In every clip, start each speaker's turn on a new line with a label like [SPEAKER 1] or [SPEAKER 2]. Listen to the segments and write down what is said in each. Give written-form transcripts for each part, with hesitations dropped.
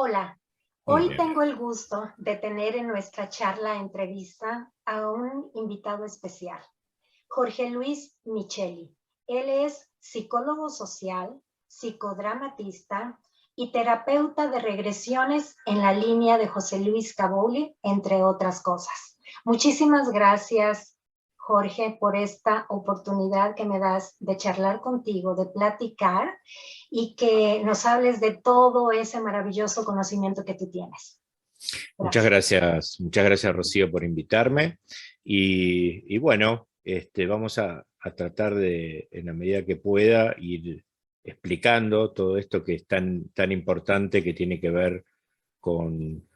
[SPEAKER 1] Hola,
[SPEAKER 2] Muy
[SPEAKER 1] hoy
[SPEAKER 2] bien.
[SPEAKER 1] tengo el gusto de tener en nuestra charla entrevista a un invitado especial, Jorge Luis Micheli. Él es psicólogo social, psicodramatista y terapeuta de regresiones en la línea de José Luis Cabouli, entre otras cosas. Muchísimas gracias, Jorge, por esta oportunidad que me das de charlar contigo, de platicar y que nos hables de todo ese maravilloso conocimiento que tú tienes. Gracias.
[SPEAKER 2] Muchas gracias Rocío por invitarme. Y bueno, vamos a tratar de, en la medida que pueda, ir explicando todo esto que es tan importante, que tiene que ver con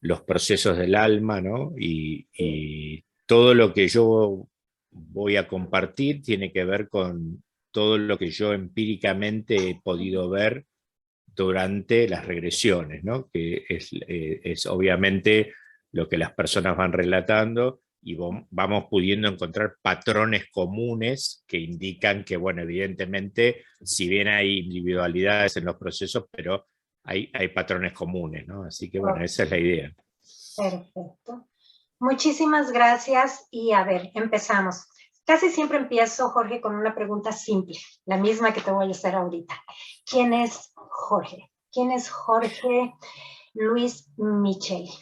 [SPEAKER 2] los procesos del alma, ¿no? Y todo lo que yo voy a compartir tiene que ver con todo lo que yo empíricamente he podido ver durante las regresiones, ¿no? Que es obviamente lo que las personas van relatando y vamos pudiendo encontrar patrones comunes que indican que, bueno, evidentemente, si bien hay individualidades en los procesos, pero hay patrones comunes, ¿no? Así que, bueno, esa es la idea.
[SPEAKER 1] Perfecto. Muchísimas gracias y a ver, empezamos. Casi siempre empiezo, Jorge, con una pregunta simple, la misma que te voy a hacer ahorita. ¿Quién es Jorge? ¿Quién es Jorge Luis Micheli?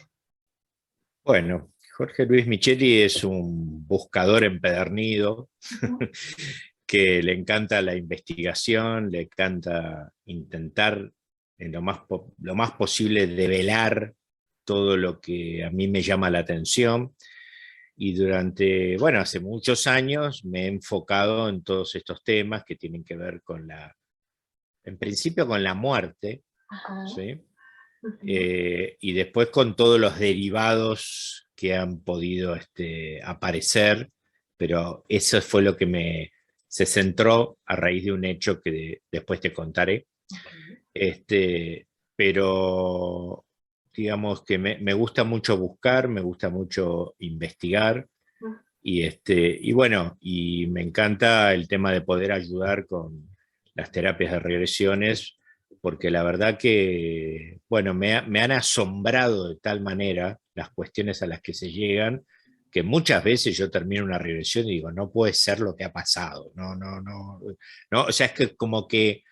[SPEAKER 2] Bueno, Jorge Luis Micheli es un buscador empedernido que le encanta la investigación, le encanta intentar en lo más posible develar todo lo que a mí me llama la atención. Y durante, bueno, hace muchos años me he enfocado en todos estos temas que tienen que ver con en principio con la muerte,
[SPEAKER 1] Ajá.
[SPEAKER 2] ¿sí? Y después con todos los derivados que han podido aparecer, pero eso fue lo que se centró a raíz de un hecho que después te contaré.
[SPEAKER 1] Okay.
[SPEAKER 2] Pero digamos que me gusta mucho buscar, me gusta mucho investigar, y bueno, y me encanta el tema de poder ayudar con las terapias de regresiones, porque la verdad que, bueno, me han asombrado de tal manera las cuestiones a las que se llegan, que muchas veces yo termino una regresión y digo, no puede ser lo que ha pasado, no, o sea, es que como que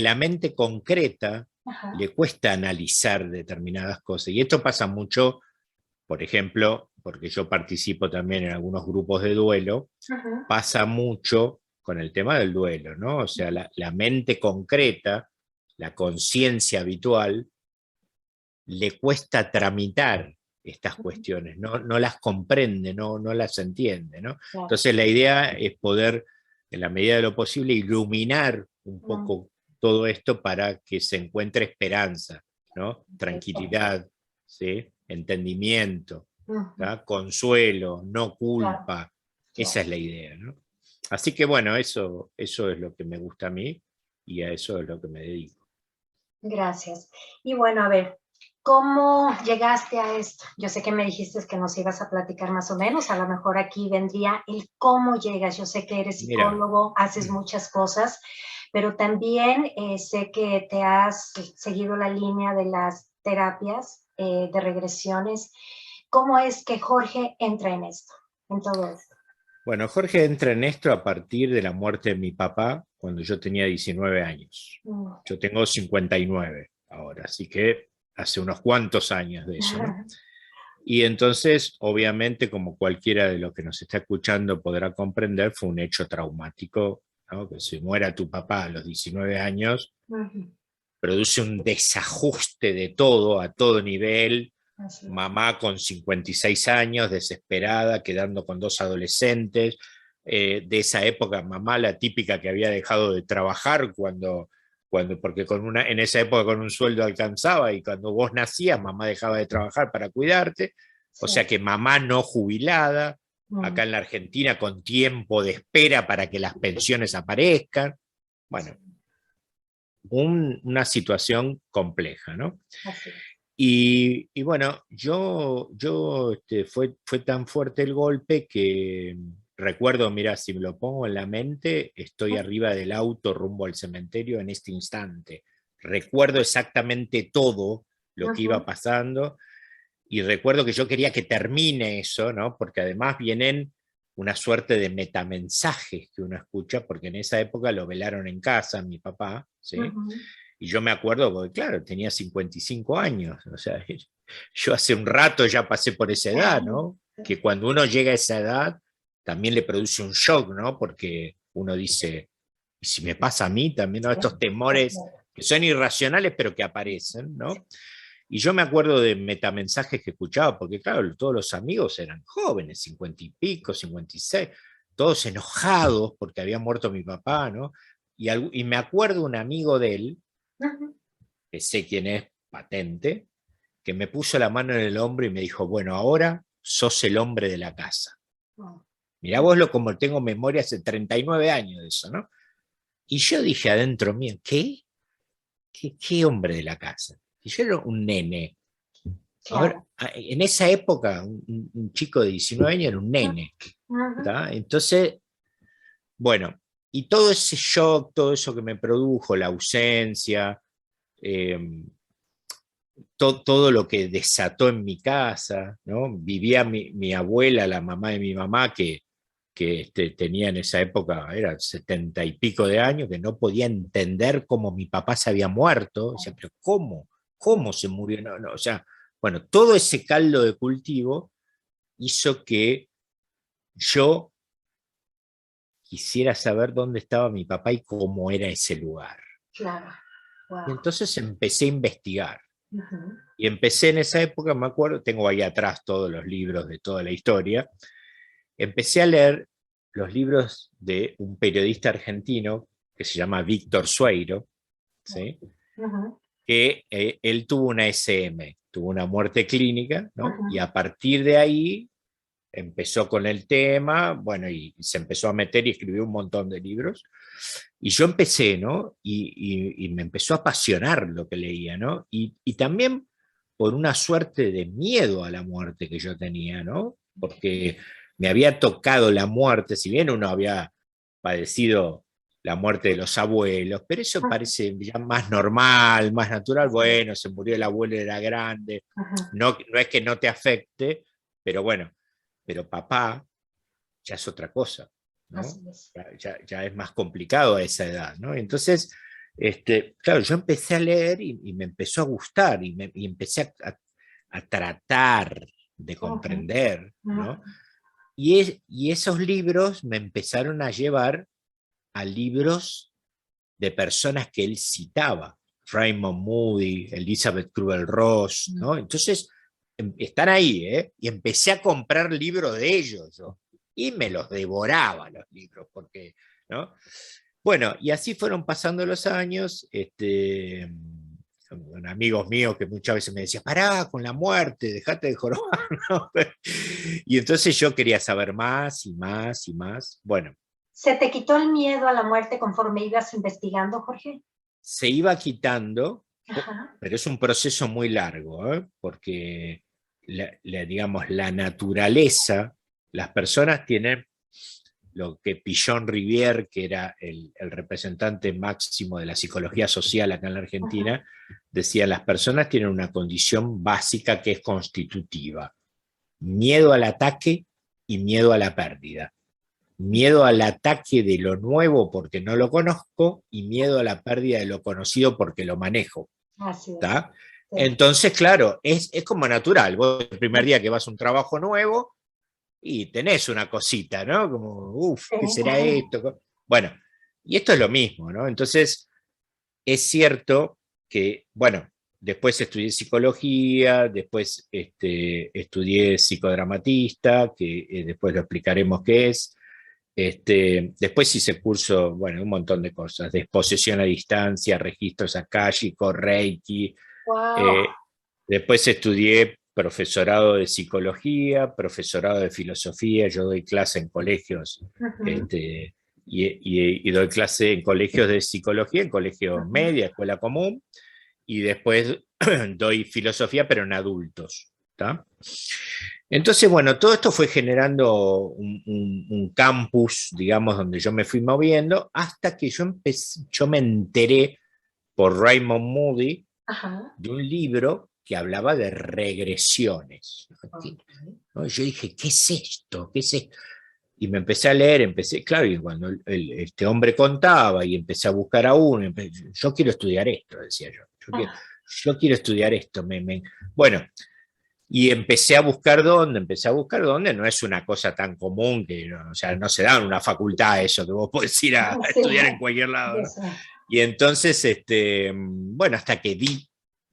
[SPEAKER 2] la mente concreta
[SPEAKER 1] Ajá.
[SPEAKER 2] le cuesta analizar determinadas cosas, y esto pasa mucho, por ejemplo, porque yo participo también en algunos grupos de duelo,
[SPEAKER 1] Ajá.
[SPEAKER 2] pasa mucho con el tema del duelo, ¿no? O sea, la mente concreta, la conciencia habitual, le cuesta tramitar estas cuestiones, no las comprende, no las entiende, ¿no?
[SPEAKER 1] Claro.
[SPEAKER 2] Entonces la idea es poder, en la medida de lo posible, iluminar un poco todo esto para que se encuentre esperanza, ¿no? Tranquilidad, ¿sí? Entendimiento, ¿tá? Consuelo, no
[SPEAKER 1] Claro,
[SPEAKER 2] culpa.
[SPEAKER 1] claro.
[SPEAKER 2] Esa es la idea, ¿no? Así que bueno, eso es lo que me gusta a mí y a eso es lo que me dedico.
[SPEAKER 1] Gracias. Y bueno, a ver, ¿cómo llegaste a esto? Yo sé que me dijiste que nos ibas a platicar más o menos, a lo mejor aquí vendría el cómo llegas. Yo sé que eres
[SPEAKER 2] Mira,
[SPEAKER 1] psicólogo, haces muchas cosas, pero también sé que te has seguido la línea de las terapias de regresiones. ¿Cómo es que Jorge entra en esto, en todo esto?
[SPEAKER 2] bueno, Jorge entra en esto a partir de la muerte de mi papá cuando yo tenía 19 años.
[SPEAKER 1] Mm.
[SPEAKER 2] Yo tengo 59 ahora, así que hace unos cuantos años de eso, ¿no? Y entonces, obviamente, como cualquiera de los que nos está escuchando podrá comprender, fue un hecho traumático, ¿no? Que se muera tu papá a los 19 años,
[SPEAKER 1] Ujú.
[SPEAKER 2] produce un desajuste de todo, a todo nivel.
[SPEAKER 1] Así es.
[SPEAKER 2] Mamá con 56 años, desesperada, quedando con dos adolescentes. De esa época, mamá la típica que había dejado de trabajar porque en esa época con un sueldo alcanzaba, y cuando vos nacías, mamá dejaba de trabajar para cuidarte. O
[SPEAKER 1] Sí.
[SPEAKER 2] sea que mamá no jubilada,
[SPEAKER 1] Mm.
[SPEAKER 2] acá en la Argentina con tiempo de espera para que las pensiones aparezcan.
[SPEAKER 1] Sí.
[SPEAKER 2] Bueno, una situación compleja, ¿no?
[SPEAKER 1] Así es.
[SPEAKER 2] Y bueno, fue tan fuerte el golpe que recuerdo, mira, si me lo pongo en la mente, estoy arriba del auto rumbo al cementerio en este instante. Recuerdo exactamente todo, lo que iba pasando, y recuerdo que yo quería que termine eso, ¿no? Porque además vienen una suerte de metamensajes que uno escucha, porque en esa época lo velaron en casa, mi papá, ¿sí? Y yo me acuerdo, porque claro, tenía 55 años, o sea, yo hace un rato ya pasé por esa edad, ¿no? Que cuando uno llega a esa edad, también le produce un shock, ¿no? Porque uno dice, ¿y si me pasa a mí también, ¿no? Estos temores que son irracionales, pero que aparecen, ¿no? Y yo me acuerdo de metamensajes que escuchaba, porque claro, todos los amigos eran jóvenes, 50 y pico, 56, todos enojados porque había muerto mi papá, ¿no? Y me acuerdo un amigo de él, que sé quién es, patente, que me puso la mano en el hombro y me dijo, bueno, ahora sos el hombre de la casa. Mirá vos lo como tengo memoria hace 39 años de eso, ¿no? Y yo dije adentro mío, ¿qué? ¿Qué hombre de la casa? Y yo era un nene. Ahora, en esa época, un chico de 19 años era un nene. ¿Tá? Entonces, bueno, y todo ese shock, todo eso que me produjo, la ausencia, todo lo que desató en mi casa, ¿no? Vivía mi abuela, la mamá de mi mamá, que tenía en esa época, era 70 y pico de años, que no podía entender cómo mi papá se había muerto. O sea, pero ¿cómo? ¿Cómo se murió? No, no, o sea, bueno, todo ese caldo de cultivo hizo que yo quisiera saber dónde estaba mi papá y cómo era ese lugar.
[SPEAKER 1] Claro. Wow.
[SPEAKER 2] Y entonces empecé a investigar. Y empecé en esa época, me acuerdo, tengo ahí atrás todos los libros de toda la historia, empecé a leer los libros de un periodista argentino que se llama Víctor Sueiro, ¿sí? Que él tuvo una SM, tuvo una muerte clínica, ¿no? Y a partir de ahí empezó con el tema, bueno, y se empezó a meter y escribió un montón de libros. Y yo empecé, ¿no? Y me empezó a apasionar lo que leía, ¿no? Y también por una suerte de miedo a la muerte que yo tenía, ¿no? Porque me había tocado la muerte, si bien uno había padecido la muerte de los abuelos, pero eso parece ya más normal, más natural. Bueno, se murió el abuelo, era grande, no es que no te afecte, pero bueno, pero papá ya es otra cosa, ¿no? Ya es más complicado a esa edad, ¿no? Entonces, claro, yo empecé a leer y me empezó a gustar y empecé a tratar de comprender, ¿no? Y esos libros me empezaron a llevar a libros de personas que él citaba, Raymond Moody, Elizabeth Kubler-Ross, ¿no? Entonces, están ahí, ¿eh? Y empecé a comprar libros de ellos, yo, y me los devoraba los libros, porque, ¿no? Bueno, y así fueron pasando los años, con amigos míos que muchas veces me decían, pará con la muerte, dejate de jorobar, ¿no? Y entonces yo quería saber más y más y más. Bueno.
[SPEAKER 1] ¿Se te quitó el miedo a la muerte conforme ibas investigando, Jorge?
[SPEAKER 2] Se iba quitando, pero es un proceso muy largo, ¿eh? Porque digamos, la naturaleza, las personas tienen lo que Pillon Rivière, que era el representante máximo de la psicología social acá en la Argentina, decía, las personas tienen una condición básica que es constitutiva: miedo al ataque y miedo a la pérdida. Miedo al ataque de lo nuevo porque no lo conozco y miedo a la pérdida de lo conocido porque lo manejo. ¿Está? Sí. Entonces, claro, es como natural. Vos el primer día que vas a un trabajo nuevo y tenés una cosita, ¿no? Como, uff, ¿qué será esto? Bueno, y esto es lo mismo, ¿no? Entonces, es cierto que, bueno, después estudié psicología, después estudié psicodramatista, que después lo explicaremos qué es. Después hice curso, bueno, un montón de cosas, de exposición a distancia, registros akáshicos, Reiki.
[SPEAKER 1] Wow.
[SPEAKER 2] Después estudié profesorado de psicología, profesorado de filosofía. Yo doy clase en colegios, y doy clase en colegios de psicología, en colegios media, escuela común, y después doy filosofía, pero en adultos. ¿Tá? Entonces, bueno, todo esto fue generando un campus, digamos, donde yo me fui moviendo, hasta que yo me enteré por Raymond Moody de un libro que hablaba de regresiones.
[SPEAKER 1] Ok.
[SPEAKER 2] ¿No? Yo dije, ¿qué es esto? ¿Qué es esto? Y me empecé a leer, claro, y cuando este hombre contaba y empecé a buscar a uno, yo quiero estudiar esto, decía yo. Yo quiero estudiar esto. Bueno, y empecé a buscar dónde, no es una cosa tan común, que o sea, no se da en una facultad eso, que vos podés ir a
[SPEAKER 1] Sí,
[SPEAKER 2] estudiar en cualquier lado, ¿no?
[SPEAKER 1] eso.
[SPEAKER 2] Y entonces, bueno, hasta que di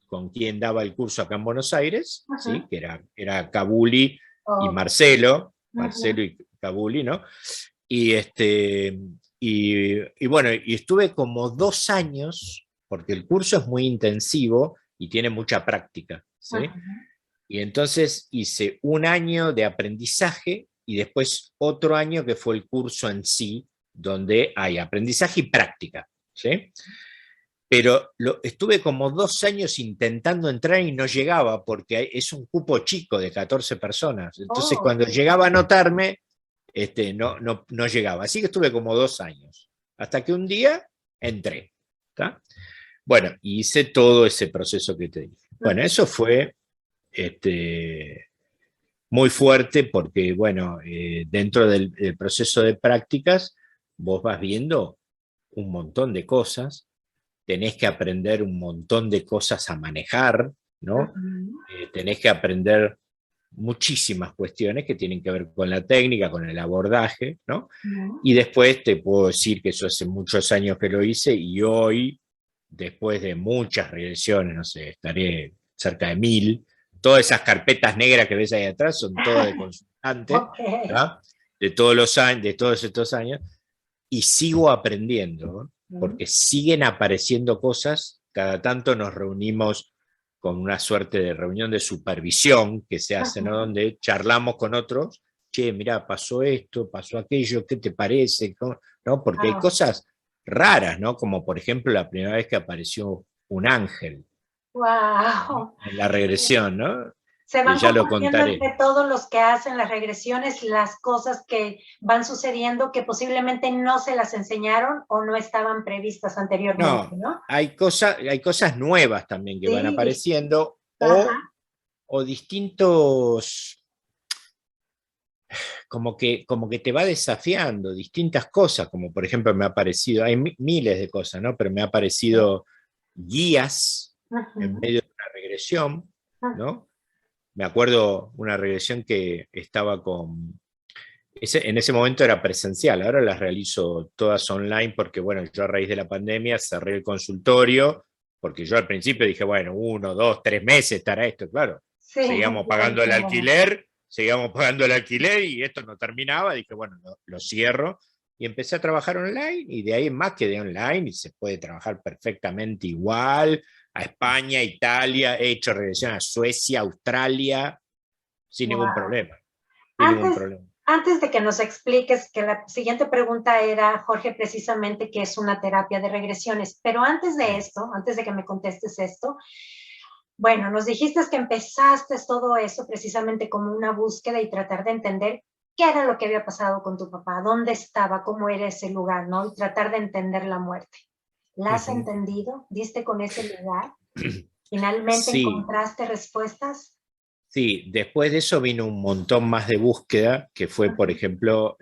[SPEAKER 2] con quien daba el curso acá en Buenos Aires, ¿sí?
[SPEAKER 1] Ajá.
[SPEAKER 2] Que era Cabuli y
[SPEAKER 1] Ok.
[SPEAKER 2] Marcelo
[SPEAKER 1] Ujú.
[SPEAKER 2] y Cabuli, ¿no? Y, y bueno, y estuve como 2 años, porque el curso es muy intensivo y tiene mucha práctica, ¿sí?
[SPEAKER 1] Ajá.
[SPEAKER 2] Y entonces hice un año de aprendizaje y después otro año que fue el curso en sí, donde hay aprendizaje y práctica, ¿sí? Pero estuve como 2 años intentando entrar y no llegaba porque es un cupo chico de 14 personas. Entonces
[SPEAKER 1] Oh,
[SPEAKER 2] cuando llegaba a anotarme, no llegaba. Así que estuve como 2 años, hasta que un día entré. ¿Tá? Bueno, hice todo ese proceso que te dije. Bueno,
[SPEAKER 1] ok.
[SPEAKER 2] eso fue muy fuerte porque, bueno, dentro del proceso de prácticas, vos vas viendo un montón de cosas, tenés que aprender un montón de cosas a manejar, ¿no?
[SPEAKER 1] Ujú.
[SPEAKER 2] Tenés que aprender muchísimas cuestiones que tienen que ver con la técnica, con el abordaje, ¿no?
[SPEAKER 1] Ujú.
[SPEAKER 2] Y después te puedo decir que eso hace muchos años que lo hice y hoy, después de muchas regresiones, no sé, estaré cerca de 1000, todas esas carpetas negras que ves ahí atrás son todas de consultante,
[SPEAKER 1] Ok.
[SPEAKER 2] ¿verdad? De todos los años, de todos estos años, y sigo aprendiendo, ¿no?
[SPEAKER 1] Ujú.
[SPEAKER 2] Porque siguen apareciendo cosas, cada tanto nos reunimos con una suerte de reunión de supervisión que se hace, ¿no?
[SPEAKER 1] Ajá.
[SPEAKER 2] Donde charlamos con otros, che, mirá, pasó esto, pasó aquello, ¿qué te parece? ¿No? Porque hay
[SPEAKER 1] Wow.
[SPEAKER 2] cosas raras, ¿no? Como por ejemplo la primera vez que apareció un ángel, ¿no?
[SPEAKER 1] Wow.
[SPEAKER 2] En la regresión, ¿no?
[SPEAKER 1] Se
[SPEAKER 2] Que
[SPEAKER 1] van
[SPEAKER 2] ya lo
[SPEAKER 1] componiendo
[SPEAKER 2] contaré.
[SPEAKER 1] entre todos los que hacen las regresiones las cosas que van sucediendo que posiblemente no se las enseñaron o no estaban previstas anteriormente,
[SPEAKER 2] No,
[SPEAKER 1] ¿no?
[SPEAKER 2] hay cosas nuevas también que van
[SPEAKER 1] Sí.
[SPEAKER 2] apareciendo
[SPEAKER 1] Ajá.
[SPEAKER 2] o distintos, como que te va desafiando distintas cosas, como por ejemplo me ha aparecido, hay miles de cosas, ¿no? Pero me ha aparecido guías en
[SPEAKER 1] Ujú.
[SPEAKER 2] medio de una regresión,
[SPEAKER 1] Ujú.
[SPEAKER 2] ¿no? Me acuerdo una regresión que estaba en ese momento era presencial, ahora las realizo todas online porque, bueno, yo a raíz de la pandemia cerré el consultorio, porque yo al principio dije, bueno, 1, 2, 3 meses estará esto, claro.
[SPEAKER 1] Sí, claro.
[SPEAKER 2] Seguíamos pagando el alquiler y esto no terminaba, dije, bueno, lo cierro y empecé a trabajar online y de ahí en más quedé online y se puede trabajar perfectamente igual, a España, Italia, he hecho regresión a Suecia, Australia, sin ningún
[SPEAKER 1] Wow.
[SPEAKER 2] problema, sin ningún
[SPEAKER 1] Antes,
[SPEAKER 2] problema.
[SPEAKER 1] antes de que nos expliques, que la siguiente pregunta era, Jorge, precisamente qué es una terapia de regresiones, pero antes de esto, antes de que me contestes esto, bueno, nos dijiste que empezaste todo eso precisamente como una búsqueda y tratar de entender qué era lo que había pasado con tu papá, dónde estaba, cómo era ese lugar, ¿no? Y tratar de entender la muerte. ¿La has
[SPEAKER 2] Ujú.
[SPEAKER 1] entendido? ¿Diste con ese lugar? ¿Finalmente
[SPEAKER 2] Sí,
[SPEAKER 1] encontraste respuestas?
[SPEAKER 2] sí, después de eso vino un montón más de búsqueda, que fue, por
[SPEAKER 1] Ujú.
[SPEAKER 2] ejemplo,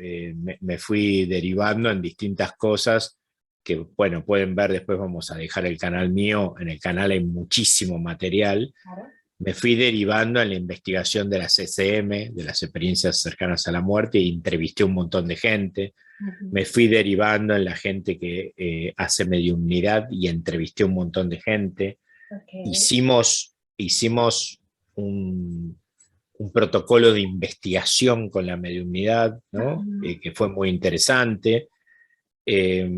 [SPEAKER 2] me fui derivando en distintas cosas que, bueno, pueden ver, después vamos a dejar el canal mío, en el canal hay muchísimo material,
[SPEAKER 1] Claro.
[SPEAKER 2] me fui derivando en la investigación de las CCM, de las experiencias cercanas a la muerte, y entrevisté un montón de gente,
[SPEAKER 1] Ujú.
[SPEAKER 2] me fui derivando en la gente que hace mediunidad y entrevisté un montón de gente,
[SPEAKER 1] Ok.
[SPEAKER 2] hicimos un protocolo de investigación con la mediunidad, ¿no?
[SPEAKER 1] Ujú.
[SPEAKER 2] Que fue muy interesante. Eh,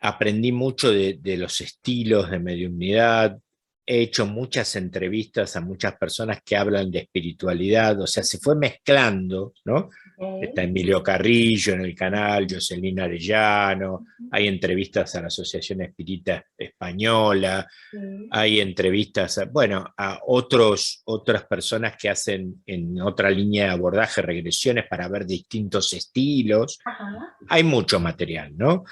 [SPEAKER 2] Aprendí mucho de los estilos de mediunidad, he hecho muchas entrevistas a muchas personas que hablan de espiritualidad, o sea, se fue mezclando, ¿no? Está
[SPEAKER 1] Ok.
[SPEAKER 2] Emilio Carrillo en el canal, Jocelyn Arellano,
[SPEAKER 1] Ujú.
[SPEAKER 2] hay entrevistas a la Asociación Espírita Española,
[SPEAKER 1] Sí.
[SPEAKER 2] hay entrevistas, bueno, a otras personas que hacen en otra línea de abordaje regresiones para ver distintos estilos.
[SPEAKER 1] Ajá.
[SPEAKER 2] Hay mucho material, ¿no?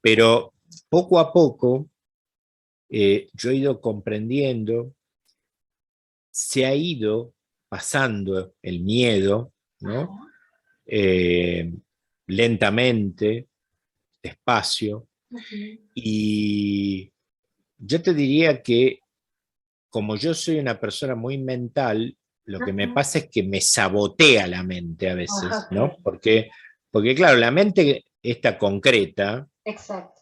[SPEAKER 2] Pero poco a poco yo he ido comprendiendo, se ha ido pasando el miedo, ¿no? Eh, lentamente, despacio, y yo te diría que como yo soy una persona muy mental, lo que me pasa es que me sabotea la mente a veces, ¿no? Porque claro, la mente esta concreta
[SPEAKER 1] Exacto.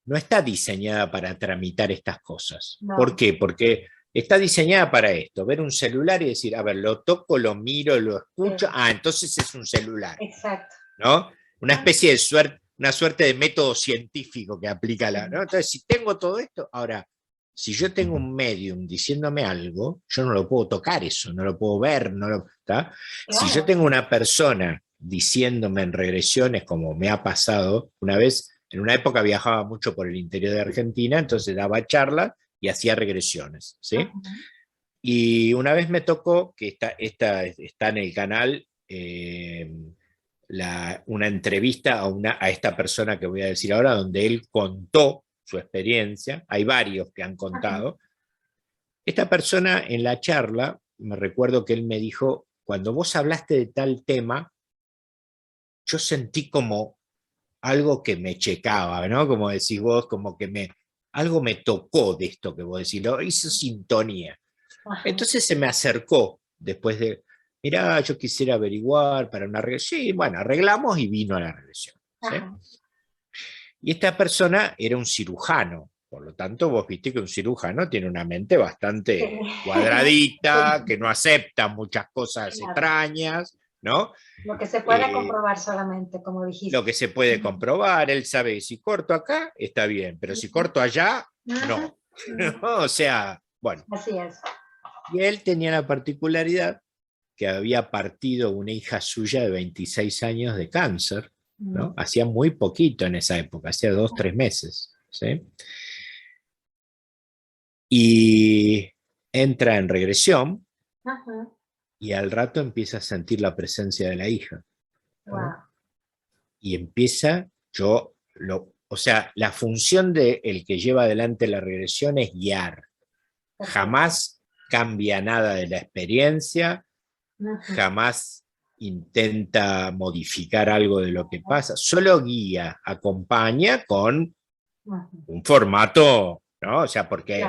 [SPEAKER 2] no está diseñada para tramitar estas cosas. ¿Por
[SPEAKER 1] No.
[SPEAKER 2] qué? Porque está diseñada para esto, ver un celular y decir, a ver, lo toco, lo miro, lo escucho,
[SPEAKER 1] Sí.
[SPEAKER 2] entonces es un celular,
[SPEAKER 1] Exacto.
[SPEAKER 2] ¿no? Una especie de suerte, una suerte de método científico que aplica la, ¿no? Entonces, si tengo todo esto, ahora, si yo tengo un medium diciéndome algo, yo no lo puedo tocar eso, no lo puedo ver, no lo, ¿está? Si yo
[SPEAKER 1] Claro.
[SPEAKER 2] tengo una persona diciéndome en regresiones, como me ha pasado una vez, en una época viajaba mucho por el interior de Argentina, entonces daba charlas y hacía regresiones, ¿sí? Y una vez me tocó, que está en el canal, una entrevista a esta persona que voy a decir ahora, donde él contó su experiencia, hay varios que han contado. Esta persona en la charla, me recuerdo que él me dijo, cuando vos hablaste de tal tema, yo sentí como algo que me checaba, ¿no? Como decís vos, como que algo me tocó de esto que vos decís, lo hizo sintonía. Entonces se me acercó después de, mirá, yo quisiera averiguar para una regresión. Sí, bueno, arreglamos y vino a la regresión, ¿sí? Y esta persona era un cirujano, por lo tanto vos viste que un cirujano tiene una mente bastante cuadradita, que no acepta muchas cosas extrañas, ¿no?
[SPEAKER 1] Lo que se puede comprobar solamente, como
[SPEAKER 2] Lo
[SPEAKER 1] dijiste.
[SPEAKER 2] que se puede comprobar, él sabe que si corto acá, está bien, pero si corto allá, no. O sea, bueno.
[SPEAKER 1] Así es.
[SPEAKER 2] Y él tenía la particularidad que había partido una hija suya de 26 años de cáncer, ¿no? Hacía muy poquito en esa época, hacía 2, 3 meses, ¿sí? Y entra en regresión y al rato empieza a sentir la presencia de la hija, ¿no? Y empieza, o sea, la función del que lleva adelante la regresión es guiar, jamás cambia nada de la experiencia, jamás intenta modificar algo de lo que pasa, solo guía, acompaña con un formato, ¿no? O sea, porque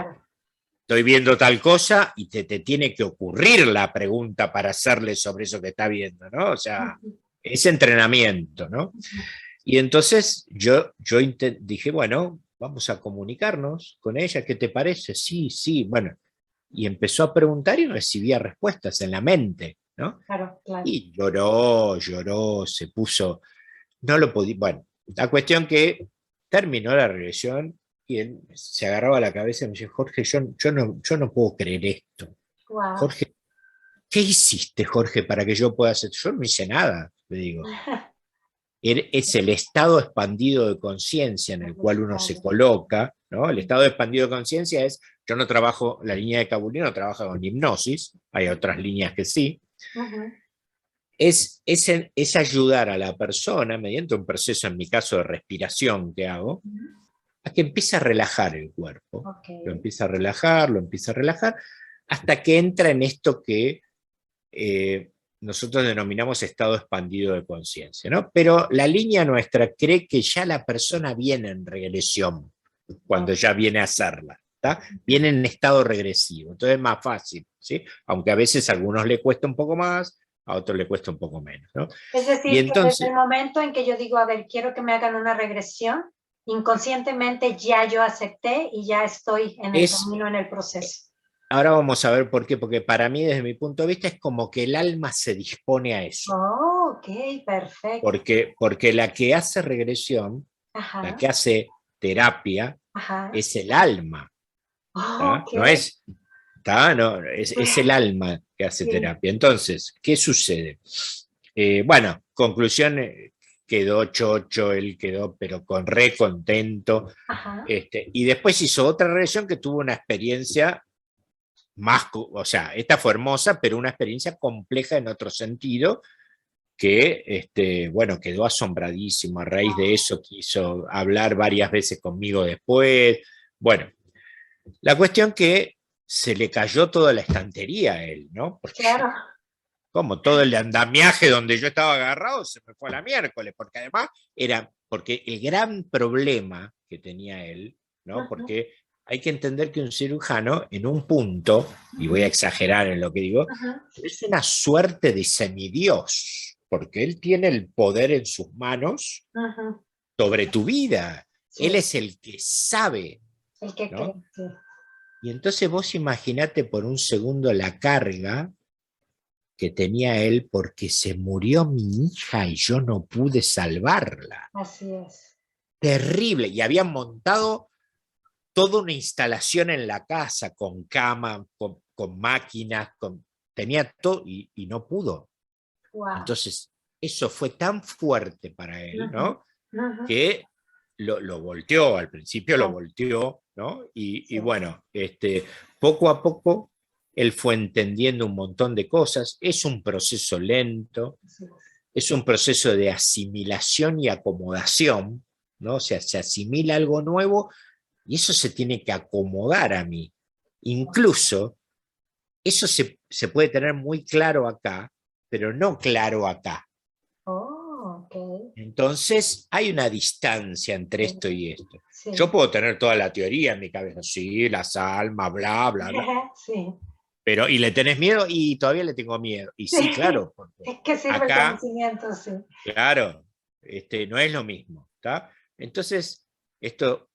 [SPEAKER 2] estoy viendo tal cosa y te tiene que ocurrir la pregunta para hacerle sobre eso que está viendo, ¿no? O sea, es entrenamiento, ¿no? Y entonces yo dije, bueno, vamos a comunicarnos con ella, ¿qué te parece? Sí, sí, bueno. Y empezó a preguntar y recibía respuestas en la mente, ¿no?
[SPEAKER 1] Claro, claro.
[SPEAKER 2] Y lloró, se puso, no lo podía, bueno, la cuestión que terminó la regresión y él se agarraba la cabeza y me dice, Jorge, yo no puedo creer esto.
[SPEAKER 1] Wow.
[SPEAKER 2] Jorge, ¿qué hiciste, Jorge, para que yo pueda hacer? Yo no hice nada, le digo. Es el estado expandido de conciencia en el cual uno se coloca, ¿no? El estado expandido de conciencia es, yo no trabajo, la línea de Cabulí no trabaja con hipnosis, hay otras líneas que sí, es ayudar a la persona, mediante un proceso, en mi caso, de respiración que hago, a que empiece a relajar el cuerpo. Lo empieza a relajar, hasta que entra en esto que nosotros denominamos estado expandido de conciencia, ¿no? Pero la línea nuestra cree que ya la persona viene en regresión, cuando ya viene a hacerla, ¿tá? Viene en estado regresivo, entonces es más fácil, ¿sí? Aunque a veces a algunos le cuesta un poco más, a otros le cuesta un poco menos, ¿no?
[SPEAKER 1] Es decir,
[SPEAKER 2] y entonces,
[SPEAKER 1] que desde el momento en que yo digo, a ver, quiero que me hagan una regresión, inconscientemente ya yo acepté y ya estoy en el camino, en el proceso.
[SPEAKER 2] Ahora vamos a ver por qué, porque para mí, desde mi punto de vista, es como que el alma se dispone a eso.
[SPEAKER 1] Oh, ok, perfecto.
[SPEAKER 2] Porque la que hace regresión, la que hace terapia, es el alma.
[SPEAKER 1] Oh, okay.
[SPEAKER 2] No es, no, es el alma que hace terapia. Entonces, ¿qué sucede? Bueno, conclusión, quedó chocho, él quedó pero re contento. Y después hizo otra regresión que tuvo una experiencia más, o sea, esta fue hermosa, pero una experiencia compleja en otro sentido, que, bueno, quedó asombradísimo. A raíz de eso quiso hablar varias veces conmigo después. Bueno, La cuestión que se le cayó toda la estantería a él, ¿no? Porque
[SPEAKER 1] Claro.
[SPEAKER 2] como todo el andamiaje donde yo estaba agarrado se me fue a la miércoles, porque además era, porque el gran problema que tenía él, ¿no? Porque hay que entender que un cirujano en un punto, y voy a exagerar en lo que digo, es una suerte de semidios, porque él tiene el poder en sus manos sobre tu vida.
[SPEAKER 1] Sí.
[SPEAKER 2] Él es el que sabe,
[SPEAKER 1] El que cree,
[SPEAKER 2] ¿no?
[SPEAKER 1] sí.
[SPEAKER 2] Y entonces vos imaginate por un segundo la carga que tenía él porque se murió mi hija y yo no pude salvarla.
[SPEAKER 1] Así es.
[SPEAKER 2] Terrible. Y habían montado toda una instalación en la casa con cama, con máquinas, tenía todo y no pudo.
[SPEAKER 1] Wow.
[SPEAKER 2] Entonces, eso fue tan fuerte para él, ¿no? Que lo volteó, al principio lo volteó, ¿no? Y bueno, poco a poco él fue entendiendo un montón de cosas. Es un proceso lento, es un proceso de asimilación y acomodación, ¿no? O sea, se asimila algo nuevo y eso se tiene que acomodar a mí. Incluso, eso se puede tener muy claro acá, pero no claro acá.
[SPEAKER 1] Oh, okay.
[SPEAKER 2] Entonces, hay una distancia entre esto y esto.
[SPEAKER 1] Sí.
[SPEAKER 2] Yo puedo tener toda la teoría en mi cabeza, sí, las almas, bla, bla, bla.
[SPEAKER 1] Sí.
[SPEAKER 2] Pero, ¿y le tenés miedo? Y todavía le tengo miedo. Y sí, claro, porque
[SPEAKER 1] Es que sirve
[SPEAKER 2] acá,
[SPEAKER 1] el conocimiento, sí.
[SPEAKER 2] claro, no es lo mismo, ¿está? Entonces, esto,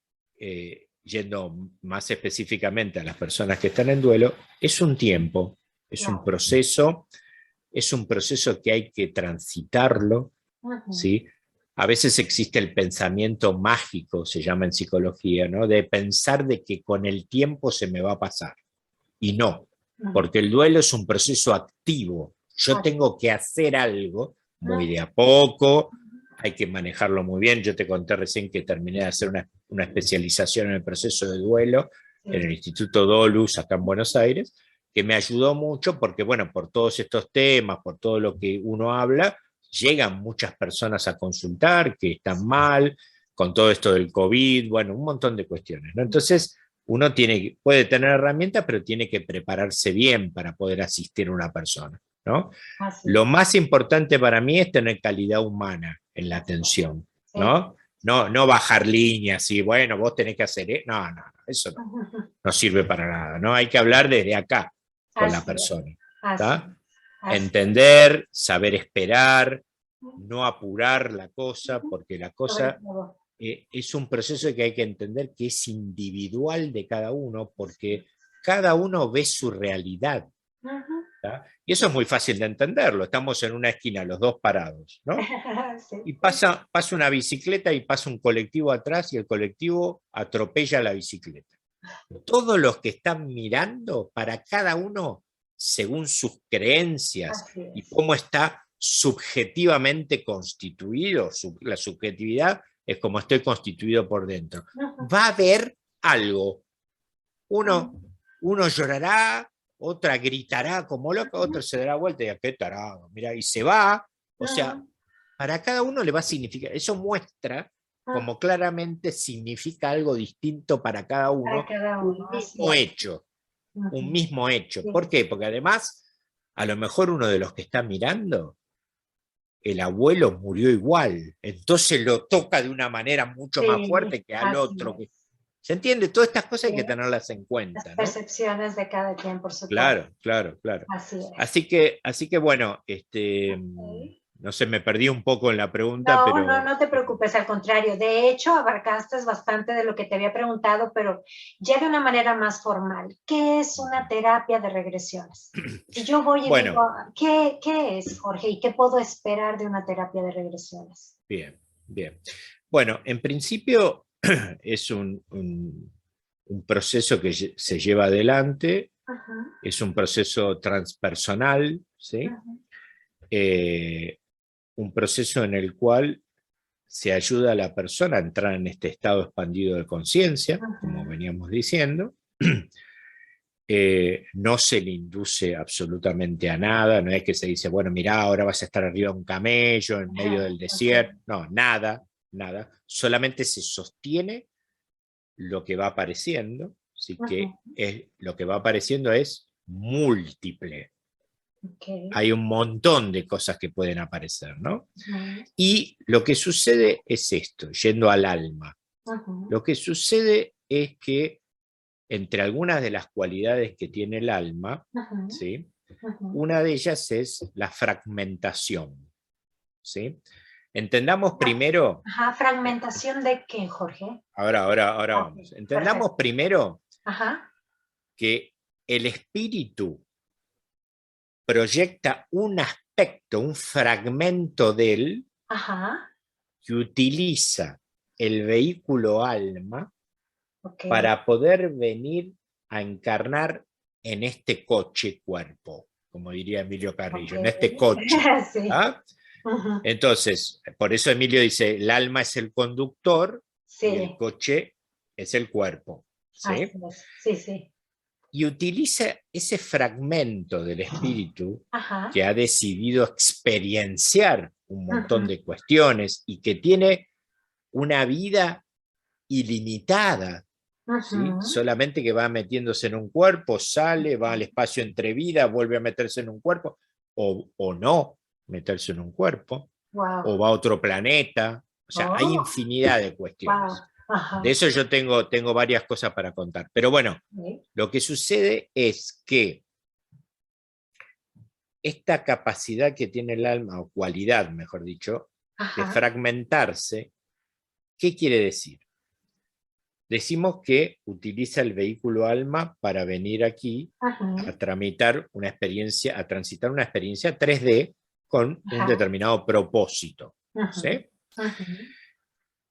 [SPEAKER 2] yendo más específicamente a las personas que están en duelo, es un tiempo, es un proceso que hay que transitarlo, ¿sí? A veces existe el pensamiento mágico, se llama en psicología, ¿no? De pensar de que con el tiempo se me va a pasar. Y no, porque el duelo es un proceso activo. Yo tengo que hacer algo muy de a poco, hay que manejarlo muy bien. Yo te conté recién que terminé de hacer una especialización en el proceso de duelo en el Instituto Dolus, acá en Buenos Aires, que me ayudó mucho porque, bueno, por todos estos temas, por todo lo que uno habla, llegan muchas personas a consultar que están mal, con todo esto del COVID, bueno, un montón de cuestiones, ¿no? Entonces, uno puede tener herramientas, pero tiene que prepararse bien para poder asistir a una persona, ¿no? Lo más importante para mí es tener calidad humana en la atención, ¿no? No bajar líneas y, bueno, vos tenés que hacer, no, eso no sirve para nada, ¿no? Hay que hablar desde acá con la persona, ¿tá? Entender, saber esperar, no apurar la cosa, porque la cosa es un proceso que hay que entender que es individual de cada uno, porque cada uno ve su realidad. ¿Tá? Y eso es muy fácil de entenderlo. Estamos en una esquina, los dos parados, ¿no? Y pasa una bicicleta y pasa un colectivo atrás y el colectivo atropella la bicicleta. Todos los que están mirando, para cada uno, según sus creencias y cómo está subjetivamente constituido, la subjetividad es como estoy constituido por dentro. Va a haber algo. Uno llorará, otra gritará como loca, otro se dará vuelta y dirá, qué tarado, mira, y se va. O sea, para cada uno le va a significar, eso muestra como claramente significa algo distinto para cada uno, un mismo hecho, un mismo hecho. ¿Por qué? Porque además, a lo mejor uno de los que está mirando, el abuelo murió igual, entonces lo toca de una manera mucho más fuerte que al otro. ¿Se entiende? Todas estas cosas hay que tenerlas en cuenta,
[SPEAKER 1] las
[SPEAKER 2] ¿no?
[SPEAKER 1] percepciones de cada quien, por supuesto.
[SPEAKER 2] Claro.
[SPEAKER 1] Así es.
[SPEAKER 2] Así que bueno, no sé, me perdí un poco en la pregunta, pero...
[SPEAKER 1] No te preocupes, al contrario. De hecho, abarcaste bastante de lo que te había preguntado, pero ya de una manera más formal. ¿Qué es una terapia de regresiones? Si yo voy y digo, ¿qué es, Jorge? ¿Y qué puedo esperar de una terapia de regresiones?
[SPEAKER 2] Bien. Bueno, en principio es un proceso que se lleva adelante, es un proceso transpersonal, ¿sí? Un proceso en el cual se ayuda a la persona a entrar en este estado expandido de conciencia, como veníamos diciendo. No se le induce absolutamente a nada, no es que se dice, bueno, mirá, ahora vas a estar arriba de un camello en medio del desierto, no, nada, solamente se sostiene lo que va apareciendo, Así que lo que va apareciendo es múltiple. Hay un montón de cosas que pueden aparecer, ¿no? Y lo que sucede es esto, yendo al alma. Lo que sucede es que entre algunas de las cualidades que tiene el alma, ¿sí? Una de ellas es la fragmentación, ¿sí? Entendamos primero...
[SPEAKER 1] ¿Fragmentación de qué, Jorge?
[SPEAKER 2] Ahora vamos. Entendamos primero que el espíritu proyecta un aspecto, un fragmento de él, que utiliza el vehículo alma para poder venir a encarnar en este coche cuerpo, como diría Emilio Carrillo, en este coche.
[SPEAKER 1] Sí.
[SPEAKER 2] Entonces, por eso Emilio dice, el alma es el conductor y el coche es el cuerpo. ¿Sí?
[SPEAKER 1] Sí.
[SPEAKER 2] Y utiliza ese fragmento del espíritu que ha decidido experienciar un montón de cuestiones y que tiene una vida ilimitada, ¿sí? Solamente que va metiéndose en un cuerpo, sale, va al espacio entre vidas, vuelve a meterse en un cuerpo, o no meterse en un cuerpo, o va a otro planeta. O sea, hay infinidad de cuestiones. De eso yo tengo varias cosas para contar. Pero bueno, lo que sucede es que esta capacidad que tiene el alma, o cualidad, mejor dicho, de fragmentarse, ¿qué quiere decir? Decimos que utiliza el vehículo alma para venir aquí a tramitar una experiencia, a transitar una experiencia 3D con un determinado propósito. ¿Sí?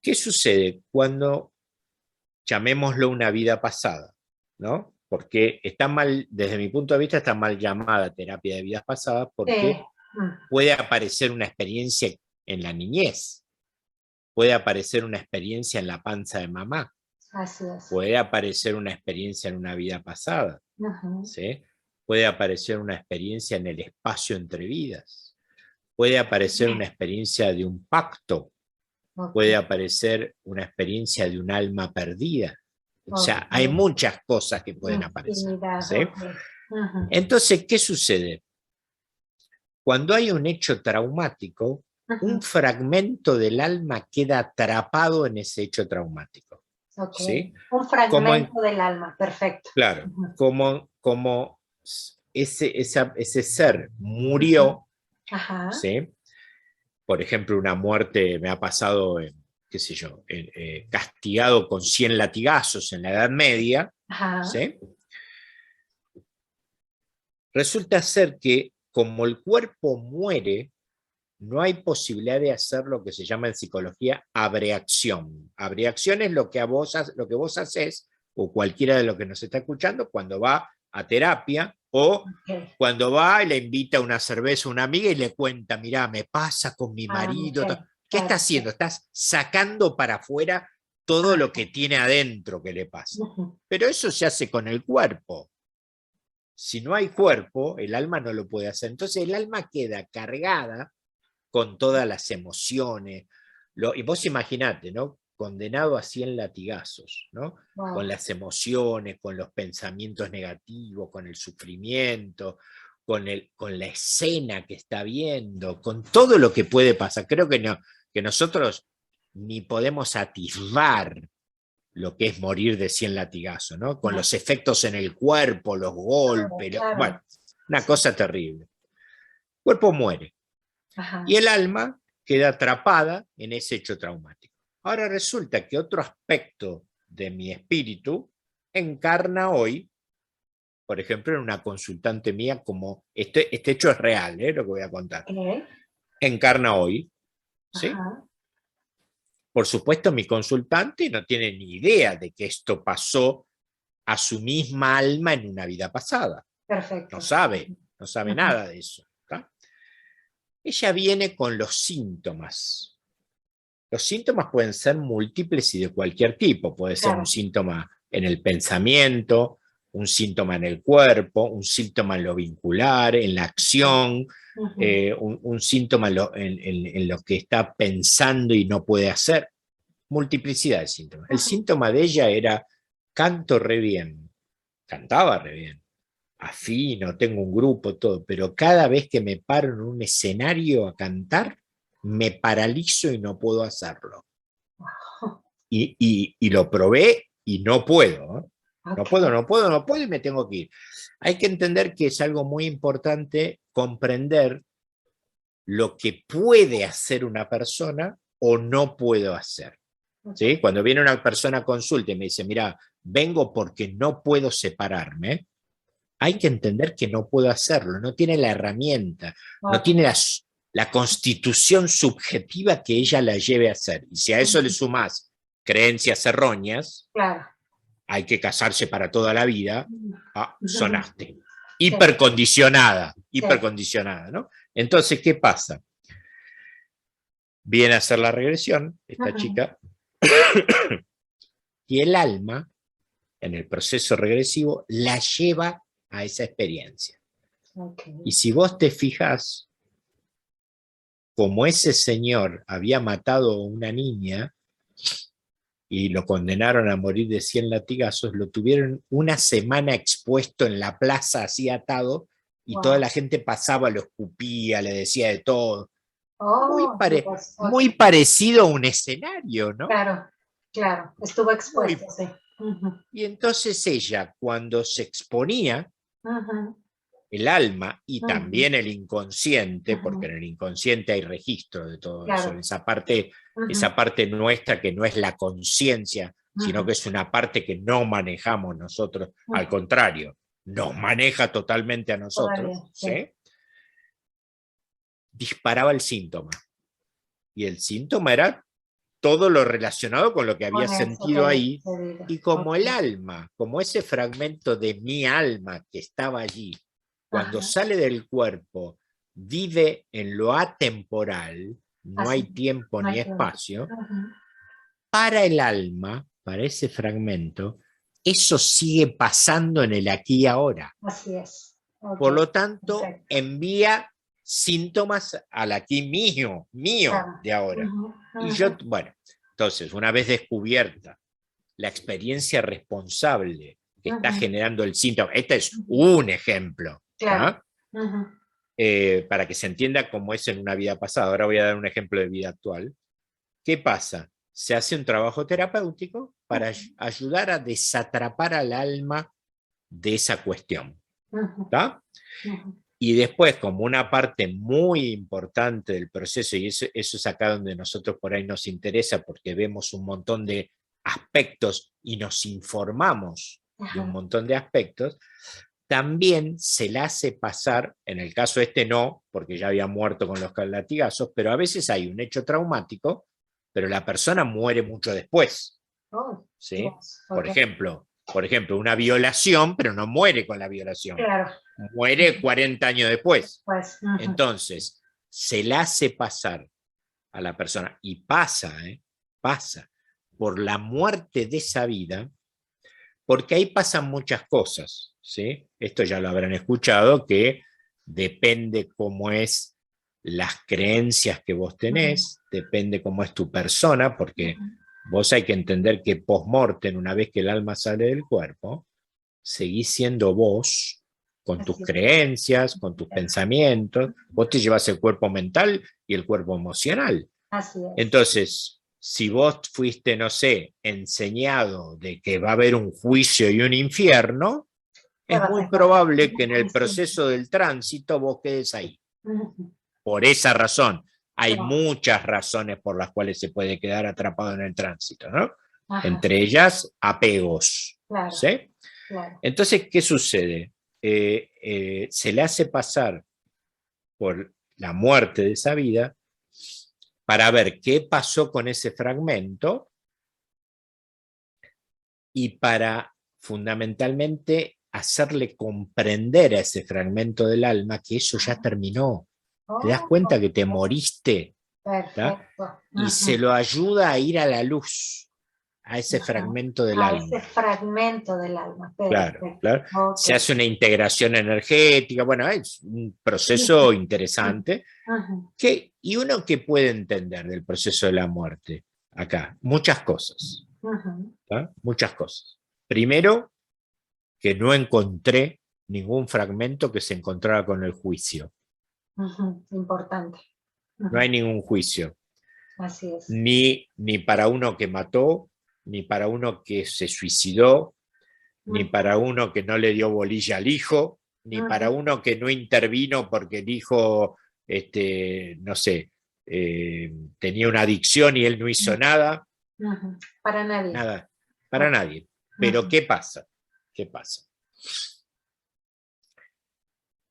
[SPEAKER 2] ¿Qué sucede cuando, llamémoslo una vida pasada, ¿no? Porque está mal, desde mi punto de vista, está mal llamada terapia de vidas pasadas porque puede aparecer una experiencia en la niñez, puede aparecer una experiencia en la panza de mamá, puede aparecer una experiencia en una vida pasada, ¿sí? Puede aparecer una experiencia en el espacio entre vidas, puede aparecer una experiencia de un pacto, puede aparecer una experiencia de un alma perdida. O sea, hay muchas cosas que pueden aparecer. ¿Sí? Entonces, ¿qué sucede? Cuando hay un hecho traumático, un fragmento del alma queda atrapado en ese hecho traumático. ¿Sí?
[SPEAKER 1] Un fragmento del alma, perfecto.
[SPEAKER 2] Claro, como ese ser murió, ¿sí? Por ejemplo, una muerte me ha pasado, qué sé yo, castigado con 100 latigazos en la Edad Media, ¿sí? Resulta ser que como el cuerpo muere, no hay posibilidad de hacer lo que se llama en psicología abreacción. Abreacción es lo que vos haces, o cualquiera de los que nos está escuchando, cuando va a terapia, o cuando va y le invita a una cerveza a una amiga y le cuenta, mirá, me pasa con mi marido. ¿Qué está haciendo? Estás sacando para afuera todo lo que tiene adentro que le pasa. Pero eso se hace con el cuerpo. Si no hay cuerpo, el alma no lo puede hacer. Entonces el alma queda cargada con todas las emociones. Y vos imaginate, ¿no? Condenado a 100 latigazos, ¿no? Con las emociones, con los pensamientos negativos, con el sufrimiento, con la escena que está viendo, con todo lo que puede pasar. Creo que nosotros ni podemos atisbar lo que es morir de 100 latigazos, ¿no? Con los efectos en el cuerpo, los golpes, bueno, una cosa terrible. El cuerpo muere. Y el alma queda atrapada en ese hecho traumático. Ahora resulta que otro aspecto de mi espíritu encarna hoy, por ejemplo, en una consultante mía, como este hecho es real, lo que voy a contar. Encarna hoy, ¿sí? Por supuesto, mi consultante no tiene ni idea de que esto pasó a su misma alma en una vida pasada.
[SPEAKER 1] Perfecto.
[SPEAKER 2] No sabe nada de eso. Ella viene con los síntomas. Los síntomas pueden ser múltiples y de cualquier tipo. Puede ser un síntoma en el pensamiento, un síntoma en el cuerpo, un síntoma en lo vincular, en la acción, un síntoma en lo que está pensando y no puede hacer. Multiplicidad de síntomas. El síntoma de ella era canto re bien, cantaba re bien, afino, tengo un grupo, todo, pero cada vez que me paro en un escenario a cantar, me paralizo y no puedo hacerlo. Y lo probé y no puedo, ¿eh? No
[SPEAKER 1] Ok.
[SPEAKER 2] puedo, no puedo, no puedo y me tengo que ir. Hay que entender que es algo muy importante comprender lo que puede hacer una persona o no puedo hacer. ¿Sí? Cuando viene una persona a consulta y me dice, mira, vengo porque no puedo separarme, hay que entender que no puedo hacerlo, no tiene la herramienta, no
[SPEAKER 1] Ok.
[SPEAKER 2] tiene la constitución subjetiva que ella la lleve a hacer. Y si a eso le sumás creencias erróneas,
[SPEAKER 1] Claro.
[SPEAKER 2] hay que casarse para toda la vida, sonaste.
[SPEAKER 1] Sí,
[SPEAKER 2] Hipercondicionada,
[SPEAKER 1] sí.
[SPEAKER 2] hipercondicionada, ¿no? Entonces, ¿qué pasa? Viene a hacer la regresión, esta chica, y el alma, en el proceso regresivo, la lleva a esa experiencia.
[SPEAKER 1] Ok.
[SPEAKER 2] Y si vos te fijas, como ese señor había matado a una niña y lo condenaron a morir de 100 latigazos, lo tuvieron una semana expuesto en la plaza así atado y toda
[SPEAKER 1] Wow.
[SPEAKER 2] la gente pasaba, lo escupía, le decía de todo. Muy,
[SPEAKER 1] Oh, Dios. Ok.
[SPEAKER 2] muy parecido a un escenario, ¿no?
[SPEAKER 1] Claro, claro. Estuvo
[SPEAKER 2] Muy.
[SPEAKER 1] expuesto, sí. Ujú,
[SPEAKER 2] Y entonces ella, cuando se exponía,
[SPEAKER 1] ujú,
[SPEAKER 2] el alma y
[SPEAKER 1] ujú,
[SPEAKER 2] también el inconsciente, porque
[SPEAKER 1] ujú.
[SPEAKER 2] en el inconsciente hay registro de todo eso,
[SPEAKER 1] Claro.
[SPEAKER 2] esa
[SPEAKER 1] Ujú,
[SPEAKER 2] parte nuestra que no es la conciencia, sino
[SPEAKER 1] ujú,
[SPEAKER 2] que es una parte que no manejamos nosotros, al
[SPEAKER 1] ujú.
[SPEAKER 2] contrario, nos maneja totalmente a nosotros,
[SPEAKER 1] Todavía, sí.
[SPEAKER 2] ¿sí? Disparaba el síntoma. Y el síntoma era todo lo relacionado con lo que había
[SPEAKER 1] Con eso
[SPEAKER 2] sentido
[SPEAKER 1] que
[SPEAKER 2] ahí,
[SPEAKER 1] te digo.
[SPEAKER 2] y como
[SPEAKER 1] Ok.
[SPEAKER 2] el alma, como ese fragmento de mi alma que estaba allí, cuando
[SPEAKER 1] Ajá.
[SPEAKER 2] sale del cuerpo, vive en lo atemporal, no
[SPEAKER 1] Así.
[SPEAKER 2] hay tiempo
[SPEAKER 1] No
[SPEAKER 2] ni
[SPEAKER 1] hay tiempo.
[SPEAKER 2] espacio,
[SPEAKER 1] Ujú.
[SPEAKER 2] para el alma, para ese fragmento, eso sigue pasando en el aquí y ahora.
[SPEAKER 1] Así es. Ok.
[SPEAKER 2] Por lo tanto,
[SPEAKER 1] Perfecto.
[SPEAKER 2] envía síntomas al aquí mío
[SPEAKER 1] Claro.
[SPEAKER 2] de ahora.
[SPEAKER 1] Ujú,
[SPEAKER 2] Y yo,
[SPEAKER 1] ujú,
[SPEAKER 2] bueno, entonces, una vez descubierta la experiencia responsable que está
[SPEAKER 1] ujú,
[SPEAKER 2] generando el síntoma, este es
[SPEAKER 1] ujú.
[SPEAKER 2] un ejemplo,
[SPEAKER 1] Claro.
[SPEAKER 2] ¿tá?
[SPEAKER 1] Ujú,
[SPEAKER 2] Para que se entienda cómo es en una vida pasada. Ahora voy a dar un ejemplo de vida actual. ¿Qué pasa? Se hace un trabajo terapéutico para
[SPEAKER 1] ujú,
[SPEAKER 2] ayudar a desatrapar al alma de esa cuestión.
[SPEAKER 1] ujú,
[SPEAKER 2] ¿Tá?
[SPEAKER 1] ujú.
[SPEAKER 2] Y después, como una parte muy importante del proceso, y eso es acá donde nosotros por ahí nos interesa, porque vemos un montón de aspectos y nos informamos de un
[SPEAKER 1] Ajá.
[SPEAKER 2] montón de aspectos, también se la hace pasar, en el caso este no, porque ya había muerto con los latigazos, pero a veces hay un hecho traumático, pero la persona muere mucho después,
[SPEAKER 1] Oh,
[SPEAKER 2] ¿sí?
[SPEAKER 1] Dios.
[SPEAKER 2] Por
[SPEAKER 1] Ok.
[SPEAKER 2] ejemplo, una violación, pero no muere con la violación,
[SPEAKER 1] Claro.
[SPEAKER 2] muere 40 años después.
[SPEAKER 1] Pues. Ujú.
[SPEAKER 2] Entonces, se la hace pasar a la persona y pasa, pasa por la muerte de esa vida, porque ahí pasan muchas cosas, ¿sí? Esto ya lo habrán escuchado, que depende cómo es las creencias que vos
[SPEAKER 1] Ujú,
[SPEAKER 2] tenés, depende cómo es tu persona, porque
[SPEAKER 1] ujú.
[SPEAKER 2] vos hay que entender que post-mortem, una vez que el alma sale del cuerpo, seguís siendo vos, con tus
[SPEAKER 1] Así es.
[SPEAKER 2] creencias, con tus pensamientos, vos te llevas el cuerpo mental y el cuerpo emocional.
[SPEAKER 1] Así es.
[SPEAKER 2] Entonces, si vos fuiste, no sé, enseñado de que va a haber un juicio y un infierno,
[SPEAKER 1] Te
[SPEAKER 2] es
[SPEAKER 1] vas a
[SPEAKER 2] muy
[SPEAKER 1] encontrar
[SPEAKER 2] probable que en el
[SPEAKER 1] distinto.
[SPEAKER 2] proceso del tránsito vos quedes ahí.
[SPEAKER 1] Ujú.
[SPEAKER 2] Por esa razón, hay
[SPEAKER 1] Claro.
[SPEAKER 2] muchas razones por las cuales se puede quedar atrapado en el tránsito, ¿no?
[SPEAKER 1] Ajá.
[SPEAKER 2] Entre ellas, apegos,
[SPEAKER 1] Claro.
[SPEAKER 2] ¿sí?
[SPEAKER 1] Claro.
[SPEAKER 2] Entonces, ¿qué sucede? Se le hace pasar por la muerte de esa vida para ver qué pasó con ese fragmento y para fundamentalmente hacerle comprender a ese fragmento del alma que eso ya
[SPEAKER 1] Ajá.
[SPEAKER 2] terminó. ¿Te das
[SPEAKER 1] Oh,
[SPEAKER 2] cuenta que te
[SPEAKER 1] ok.
[SPEAKER 2] moriste? ¿Tá?
[SPEAKER 1] Perfecto.
[SPEAKER 2] Y se
[SPEAKER 1] Ujú.
[SPEAKER 2] lo ayuda a ir a la luz, a ese
[SPEAKER 1] Ajá.
[SPEAKER 2] fragmento del
[SPEAKER 1] A ese
[SPEAKER 2] alma.
[SPEAKER 1] fragmento del alma.
[SPEAKER 2] Claro,
[SPEAKER 1] Perfecto.
[SPEAKER 2] claro.
[SPEAKER 1] Ok.
[SPEAKER 2] Se hace una integración energética, bueno, es un
[SPEAKER 1] Ujú,
[SPEAKER 2] proceso interesante.
[SPEAKER 1] ujú.
[SPEAKER 2] ¿Y uno qué puede entender del proceso de la muerte? Acá, muchas cosas.
[SPEAKER 1] Ujú.
[SPEAKER 2] ¿Tá? Muchas cosas. Primero, que no encontré ningún fragmento que se encontrara con el juicio.
[SPEAKER 1] Importante.
[SPEAKER 2] No hay ningún juicio.
[SPEAKER 1] Así es.
[SPEAKER 2] Ni para uno que mató, ni para uno que se suicidó, ni para uno que no le dio bolilla al hijo, ni para uno que no intervino porque el hijo, no sé, tenía una adicción y él no hizo nada.
[SPEAKER 1] Para nadie.
[SPEAKER 2] Nada, para nadie. Pero ¿qué pasa? ¿Qué pasa?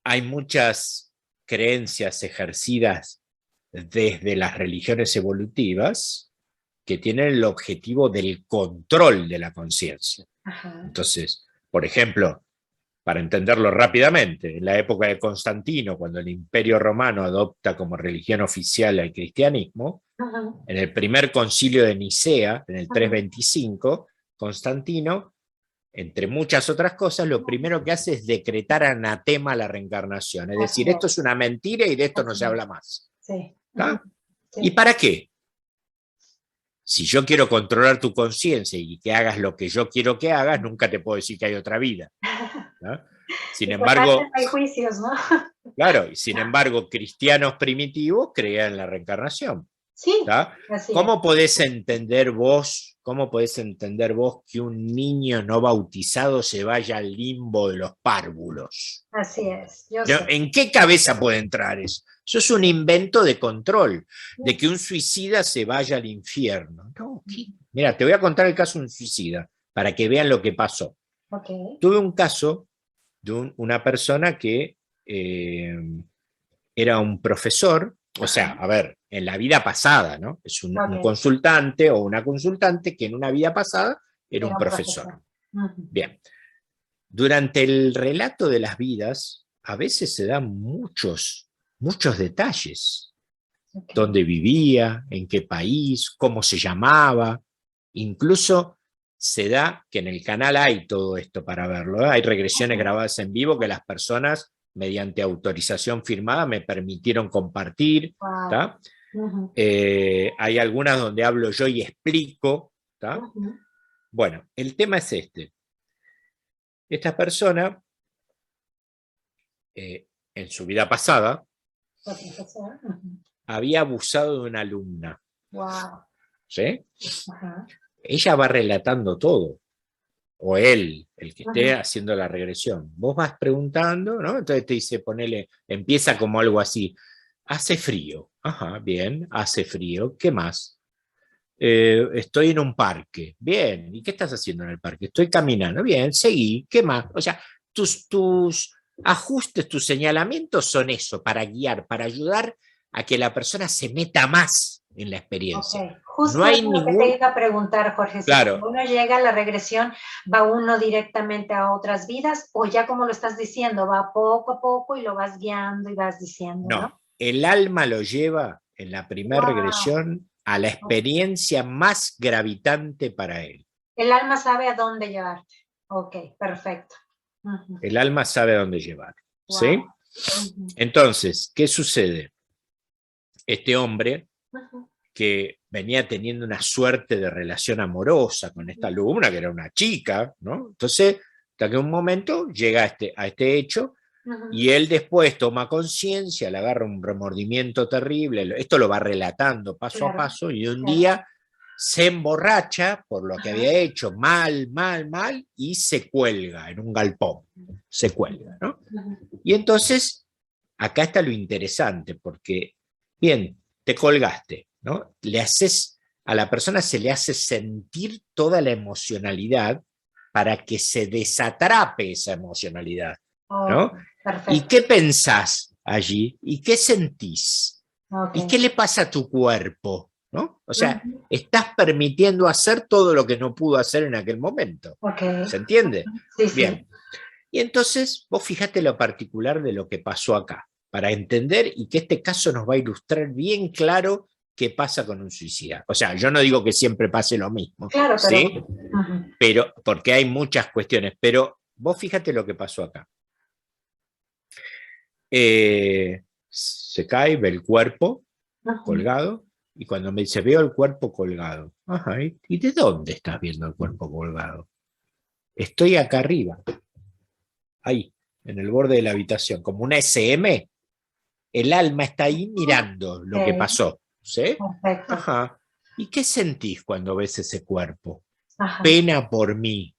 [SPEAKER 2] Hay muchas creencias ejercidas desde las religiones evolutivas que tienen el objetivo del control de la conciencia. Entonces, por ejemplo, para entenderlo rápidamente, en la época de Constantino, cuando el Imperio Romano adopta como religión oficial el cristianismo, en el primer concilio de Nicea, en el 325, Constantino, entre muchas otras cosas, lo primero que hace es decretar anatema a la reencarnación. Es decir, esto es una mentira y de esto no se habla más.
[SPEAKER 1] Sí.
[SPEAKER 2] ¿Y para qué? Si yo quiero controlar tu conciencia y que hagas lo que yo quiero que hagas, nunca te puedo decir que hay otra vida, ¿no? Sin embargo,
[SPEAKER 1] hay juicios, ¿no?
[SPEAKER 2] Claro, y sin embargo, cristianos primitivos creían en la reencarnación.
[SPEAKER 1] Sí.
[SPEAKER 2] ¿Cómo podés entender vos que un niño no bautizado se vaya al limbo de los párvulos?
[SPEAKER 1] Así es.
[SPEAKER 2] ¿En qué cabeza puede entrar eso? Eso es un invento de control, de que un suicida se vaya al infierno. No, mira, te voy a contar el caso de un suicida, para que vean lo que pasó. Tuve un caso de una persona que era un profesor, o sea, a ver, en la vida pasada, ¿no? Es un consultante o una consultante que en una vida pasada era un profesor. Bien. Durante el relato de las vidas, a veces se dan muchos detalles. Dónde vivía, en qué país, cómo se llamaba. Incluso se da que en el canal hay todo esto para verlo, ¿eh? Hay regresiones grabadas en vivo que las personas, mediante autorización firmada, me permitieron compartir. Hay algunas donde hablo yo y explico. Bueno, el tema es este. Esta persona, en su vida pasada, había abusado de una alumna. ¿Sí? Ella va relatando todo. O él, el que esté haciendo la regresión. Vos vas preguntando, ¿no? Entonces te dice, ponele, empieza como algo así. Hace frío. Ajá, bien, hace frío. ¿Qué más? Estoy en un parque. Bien, ¿y qué estás haciendo en el parque? Estoy caminando. Bien, seguí. ¿Qué más? O sea, tus ajustes, tus señalamientos son eso, para guiar, para ayudar a que la persona se meta más en la experiencia.
[SPEAKER 1] Justo no hay lo que te iba a preguntar, Jorge.
[SPEAKER 2] Claro.
[SPEAKER 1] Si uno llega a la regresión, ¿va uno directamente a otras vidas? O ya como lo estás diciendo, va poco a poco y lo vas guiando y vas diciendo, ¿no?
[SPEAKER 2] El alma lo lleva en la primera regresión a la experiencia más gravitante para él.
[SPEAKER 1] El alma sabe a dónde llevarte. Ok, perfecto.
[SPEAKER 2] El alma sabe a dónde llevar. ¿Sí? Entonces, ¿qué sucede? Este hombre que venía teniendo una suerte de relación amorosa con esta alumna, que era una chica, ¿no? Entonces, hasta que un momento llega a este hecho, y él después toma conciencia, le agarra un remordimiento terrible, esto lo va relatando paso a paso, y un día se emborracha por lo que había hecho, mal, y se cuelga en un galpón, se cuelga, ¿no? Y entonces, acá está lo interesante, porque, bien, te colgaste, ¿no? A la persona se le hace sentir toda la emocionalidad para que se desatrape esa emocionalidad, ¿no? ¿Y qué pensás allí? ¿Y qué sentís? ¿Y qué le pasa a tu cuerpo? ¿No? O sea, estás permitiendo hacer todo lo que no pudo hacer en aquel momento. ¿Se entiende?
[SPEAKER 1] Sí,
[SPEAKER 2] bien. Y entonces, vos fíjate lo particular de lo que pasó acá, para entender y que este caso nos va a ilustrar bien claro qué pasa con un suicida. O sea, yo no digo que siempre pase lo mismo,
[SPEAKER 1] claro,
[SPEAKER 2] ¿sí? Pero, porque hay muchas cuestiones, pero vos fíjate lo que pasó acá. Se cae, ve el cuerpo colgado, y cuando me dice, veo el cuerpo colgado, ajá, ¿y de dónde estás viendo el cuerpo colgado? Estoy acá arriba, ahí, en el borde de la habitación, como una SM. El alma está ahí mirando lo que
[SPEAKER 1] Ok,
[SPEAKER 2] pasó, ¿sí?
[SPEAKER 1] perfecto.
[SPEAKER 2] Ajá. ¿Y qué sentís cuando ves ese cuerpo?
[SPEAKER 1] Ajá.
[SPEAKER 2] Pena por mí,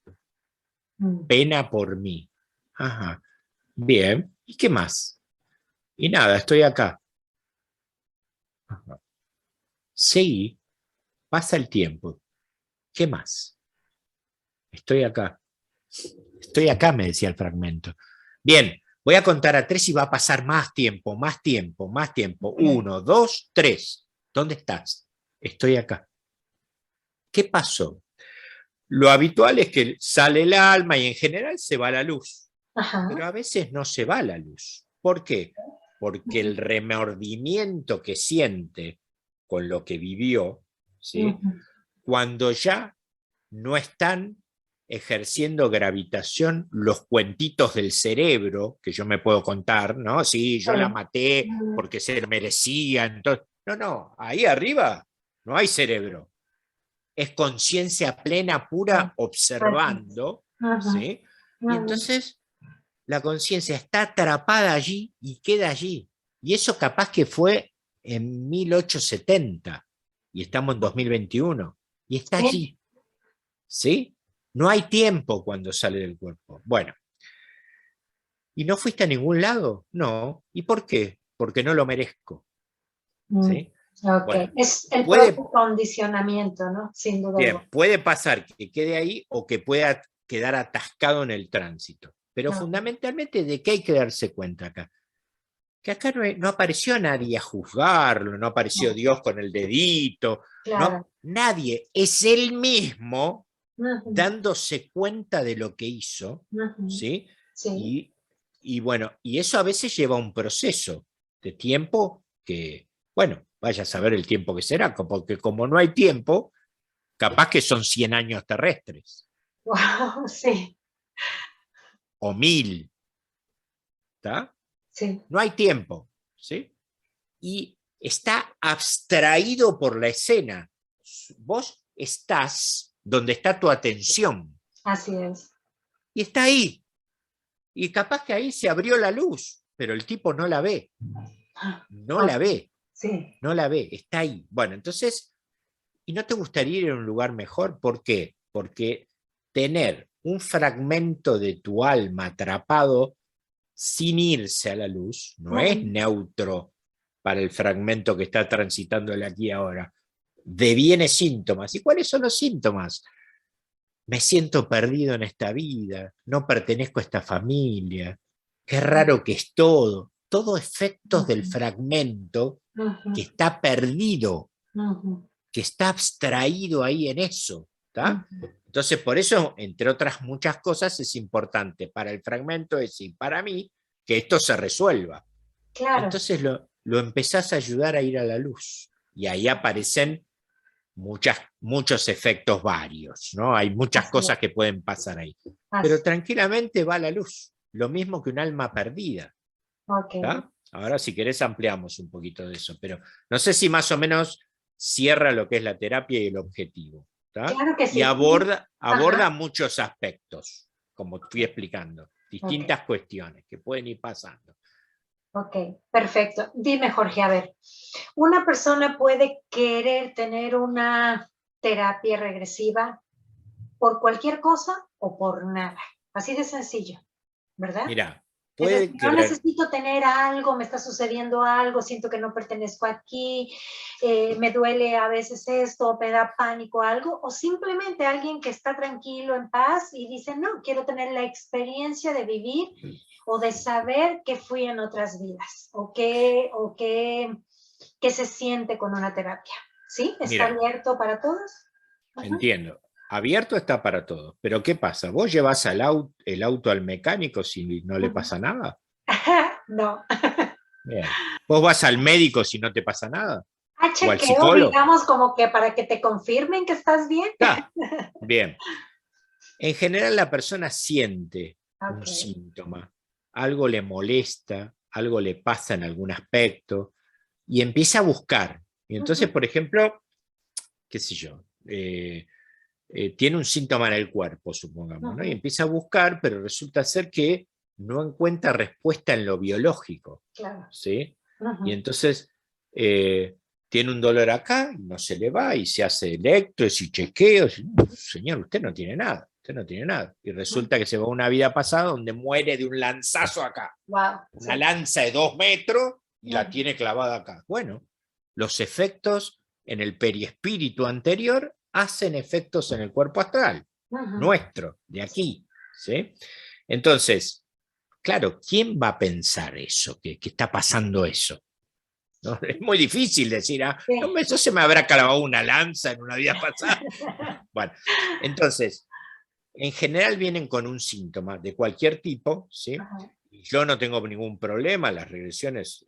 [SPEAKER 1] Mm.
[SPEAKER 2] pena por mí. Ajá. Bien. ¿Y qué más? Y nada, estoy acá. Ajá. Sí, pasa el tiempo. ¿Qué más? Estoy acá. Estoy acá, me decía el fragmento. Bien, voy a contar a 3 y va a pasar más tiempo, más tiempo, más tiempo.
[SPEAKER 1] Ok.
[SPEAKER 2] 1, 2, 3. ¿Dónde estás? Estoy acá. ¿Qué pasó? Lo habitual es que sale el alma y en general se va la luz,
[SPEAKER 1] Ajá.
[SPEAKER 2] pero a veces no se va la luz. ¿Por qué? Porque
[SPEAKER 1] Ujú,
[SPEAKER 2] el remordimiento que siente con lo que vivió, ¿sí?
[SPEAKER 1] ujú.
[SPEAKER 2] Cuando ya no están ejerciendo gravitación los cuentitos del cerebro, que yo me puedo contar, ¿no? Sí, yo la
[SPEAKER 1] Sí.
[SPEAKER 2] maté
[SPEAKER 1] Mm.
[SPEAKER 2] porque se lo merecía, entonces, no, no, ahí arriba no hay cerebro, es conciencia plena, pura,
[SPEAKER 1] Perfecto.
[SPEAKER 2] observando,
[SPEAKER 1] Ujú,
[SPEAKER 2] ¿sí? Y
[SPEAKER 1] ujú.
[SPEAKER 2] entonces la conciencia está atrapada allí y queda allí. Y eso capaz que fue en 1870 y estamos en 2021 y está
[SPEAKER 1] Sí.
[SPEAKER 2] allí, ¿sí? No hay tiempo cuando sale del cuerpo. Bueno, ¿y no fuiste a ningún lado? No. ¿Y por qué? Porque no lo merezco,
[SPEAKER 1] Mm.
[SPEAKER 2] ¿sí?
[SPEAKER 1] Ok.
[SPEAKER 2] Bueno,
[SPEAKER 1] Es el
[SPEAKER 2] puede,
[SPEAKER 1] propio condicionamiento, ¿no? Sin duda alguna.
[SPEAKER 2] bien, puede pasar que quede ahí o que pueda quedar atascado en el tránsito. Pero
[SPEAKER 1] No,
[SPEAKER 2] fundamentalmente, ¿de qué hay que darse cuenta acá? Que acá no apareció nadie a juzgarlo, no apareció
[SPEAKER 1] no.
[SPEAKER 2] Dios con el dedito,
[SPEAKER 1] Claro.
[SPEAKER 2] no, nadie, es él mismo
[SPEAKER 1] Ujú,
[SPEAKER 2] dándose cuenta de lo que hizo,
[SPEAKER 1] ujú.
[SPEAKER 2] ¿sí?
[SPEAKER 1] Sí.
[SPEAKER 2] Y, y bueno, y eso a veces lleva un proceso de tiempo que, bueno, vaya a saber el tiempo que será, porque como no hay tiempo, capaz que son 100 años terrestres,
[SPEAKER 1] Wow, sí,
[SPEAKER 2] o 1000, ¿está?
[SPEAKER 1] sí.
[SPEAKER 2] No hay tiempo, ¿sí? Y está abstraído por la escena. Vos estás donde está tu atención,
[SPEAKER 1] Así es.
[SPEAKER 2] y está ahí, y capaz que ahí se abrió la luz, pero el tipo no la ve, no
[SPEAKER 1] Ok,
[SPEAKER 2] la ve,
[SPEAKER 1] sí.
[SPEAKER 2] no la ve, está ahí. Bueno, entonces, ¿y no te gustaría ir a un lugar mejor? ¿Por qué? Porque tener un fragmento de tu alma atrapado sin irse a la luz no es
[SPEAKER 1] Ujú.
[SPEAKER 2] neutro para el fragmento que está transitando el aquí y ahora. Deviene síntomas. ¿Y cuáles son los síntomas? Me siento perdido en esta vida, no pertenezco a esta familia, qué raro que es todo. Todo efectos del
[SPEAKER 1] Ujú,
[SPEAKER 2] fragmento
[SPEAKER 1] ujú,
[SPEAKER 2] que está perdido,
[SPEAKER 1] ujú,
[SPEAKER 2] que está abstraído ahí en eso. ¿Tá?
[SPEAKER 1] ujú.
[SPEAKER 2] Entonces, por eso, entre otras muchas cosas, es importante para el fragmento ese y para mí que esto se resuelva.
[SPEAKER 1] Claro,
[SPEAKER 2] Entonces lo empezás a ayudar a ir a la luz. Y ahí aparecen muchos efectos varios, ¿no? Hay muchas
[SPEAKER 1] así
[SPEAKER 2] cosas
[SPEAKER 1] es.
[SPEAKER 2] que pueden pasar ahí. Pero
[SPEAKER 1] Así.
[SPEAKER 2] tranquilamente va la luz, lo mismo que un alma perdida.
[SPEAKER 1] Ok.
[SPEAKER 2] ¿Tá? Ahora, si querés, ampliamos un poquito de eso, pero no sé si más o menos cierra lo que es la terapia y el objetivo. ¿Tá?
[SPEAKER 1] Claro que
[SPEAKER 2] Y
[SPEAKER 1] sí.
[SPEAKER 2] aborda
[SPEAKER 1] Ajá.
[SPEAKER 2] muchos aspectos, como fui explicando,
[SPEAKER 1] Ok,
[SPEAKER 2] distintas cuestiones que pueden ir pasando.
[SPEAKER 1] ok, perfecto. Dime, Jorge, a ver, ¿una persona puede querer tener una terapia regresiva por cualquier cosa o por nada? Así de sencillo, ¿verdad?
[SPEAKER 2] Mira,
[SPEAKER 1] Es decir,
[SPEAKER 2] puede
[SPEAKER 1] yo
[SPEAKER 2] querer,
[SPEAKER 1] necesito tener algo, me está sucediendo algo, siento que no pertenezco aquí, me duele a veces esto, me da pánico algo, o simplemente alguien que está tranquilo, en paz y dice, no, quiero tener la experiencia de vivir o de saber que fui en otras vidas qué se siente con una terapia. ¿Sí? ¿Está
[SPEAKER 2] mira,
[SPEAKER 1] abierto para todos? Ajá.
[SPEAKER 2] entiendo. Abierto está para todos. Pero ¿qué pasa? ¿Vos llevas el auto al mecánico si no le
[SPEAKER 1] Ujú.
[SPEAKER 2] pasa nada?
[SPEAKER 1] No.
[SPEAKER 2] Bien. ¿Vos vas al médico si no te pasa nada?
[SPEAKER 1] A
[SPEAKER 2] ¿O al
[SPEAKER 1] chequeo,
[SPEAKER 2] psicólogo?
[SPEAKER 1] digamos, como que para que te confirmen que estás bien.
[SPEAKER 2] Está. Bien. En general la persona siente un
[SPEAKER 1] Ok.
[SPEAKER 2] síntoma. Algo le molesta, algo le pasa en algún aspecto y empieza a buscar. Y entonces,
[SPEAKER 1] Ujú.
[SPEAKER 2] por ejemplo, qué sé yo, tiene un síntoma en el cuerpo, supongamos, ¿no? Y empieza a buscar, pero resulta ser que no encuentra respuesta en lo biológico,
[SPEAKER 1] Claro.
[SPEAKER 2] ¿sí? Y entonces tiene un dolor acá, y no se le va, y se hace electros y chequeos. Señor, usted no tiene nada, usted no tiene nada. Y resulta que se va a una vida pasada donde muere de un lanzazo acá.
[SPEAKER 1] Wow.
[SPEAKER 2] Una lanza de 2 metros y la tiene clavada acá. Bueno, los efectos en el periespíritu anterior hacen efectos en el cuerpo astral, nuestro, de aquí, ¿sí? Entonces, claro, ¿quién va a pensar eso, que está pasando eso? ¿No? Es muy difícil decir, no, eso se me habrá clavado una lanza en una vida pasada. Bueno, entonces, en general vienen con un síntoma de cualquier tipo, ¿sí? Yo no tengo ningún problema, las regresiones,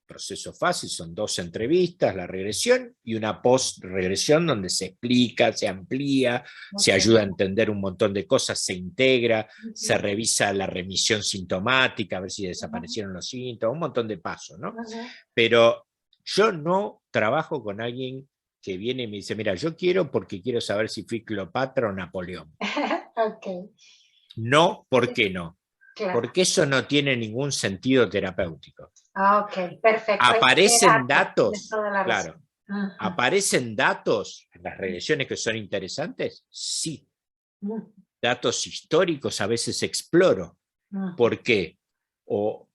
[SPEAKER 2] proceso fácil, son 2 entrevistas, la regresión y una post-regresión donde se explica, se amplía, se ayuda a entender un montón de cosas, se integra, se revisa la remisión sintomática, a ver si desaparecieron los síntomas, un montón de pasos, ¿no? Pero yo no trabajo con alguien que viene y me dice, mira, yo quiero porque quiero saber si fui Cleopatra o Napoleón. No, ¿por qué no? Claro. Porque eso no tiene ningún sentido terapéutico.
[SPEAKER 1] Ok, perfecto.
[SPEAKER 2] Aparecen datos, claro. ¿Aparecen datos en las regresiones que son interesantes? Sí. Datos históricos a veces exploro. ¿Por qué? O,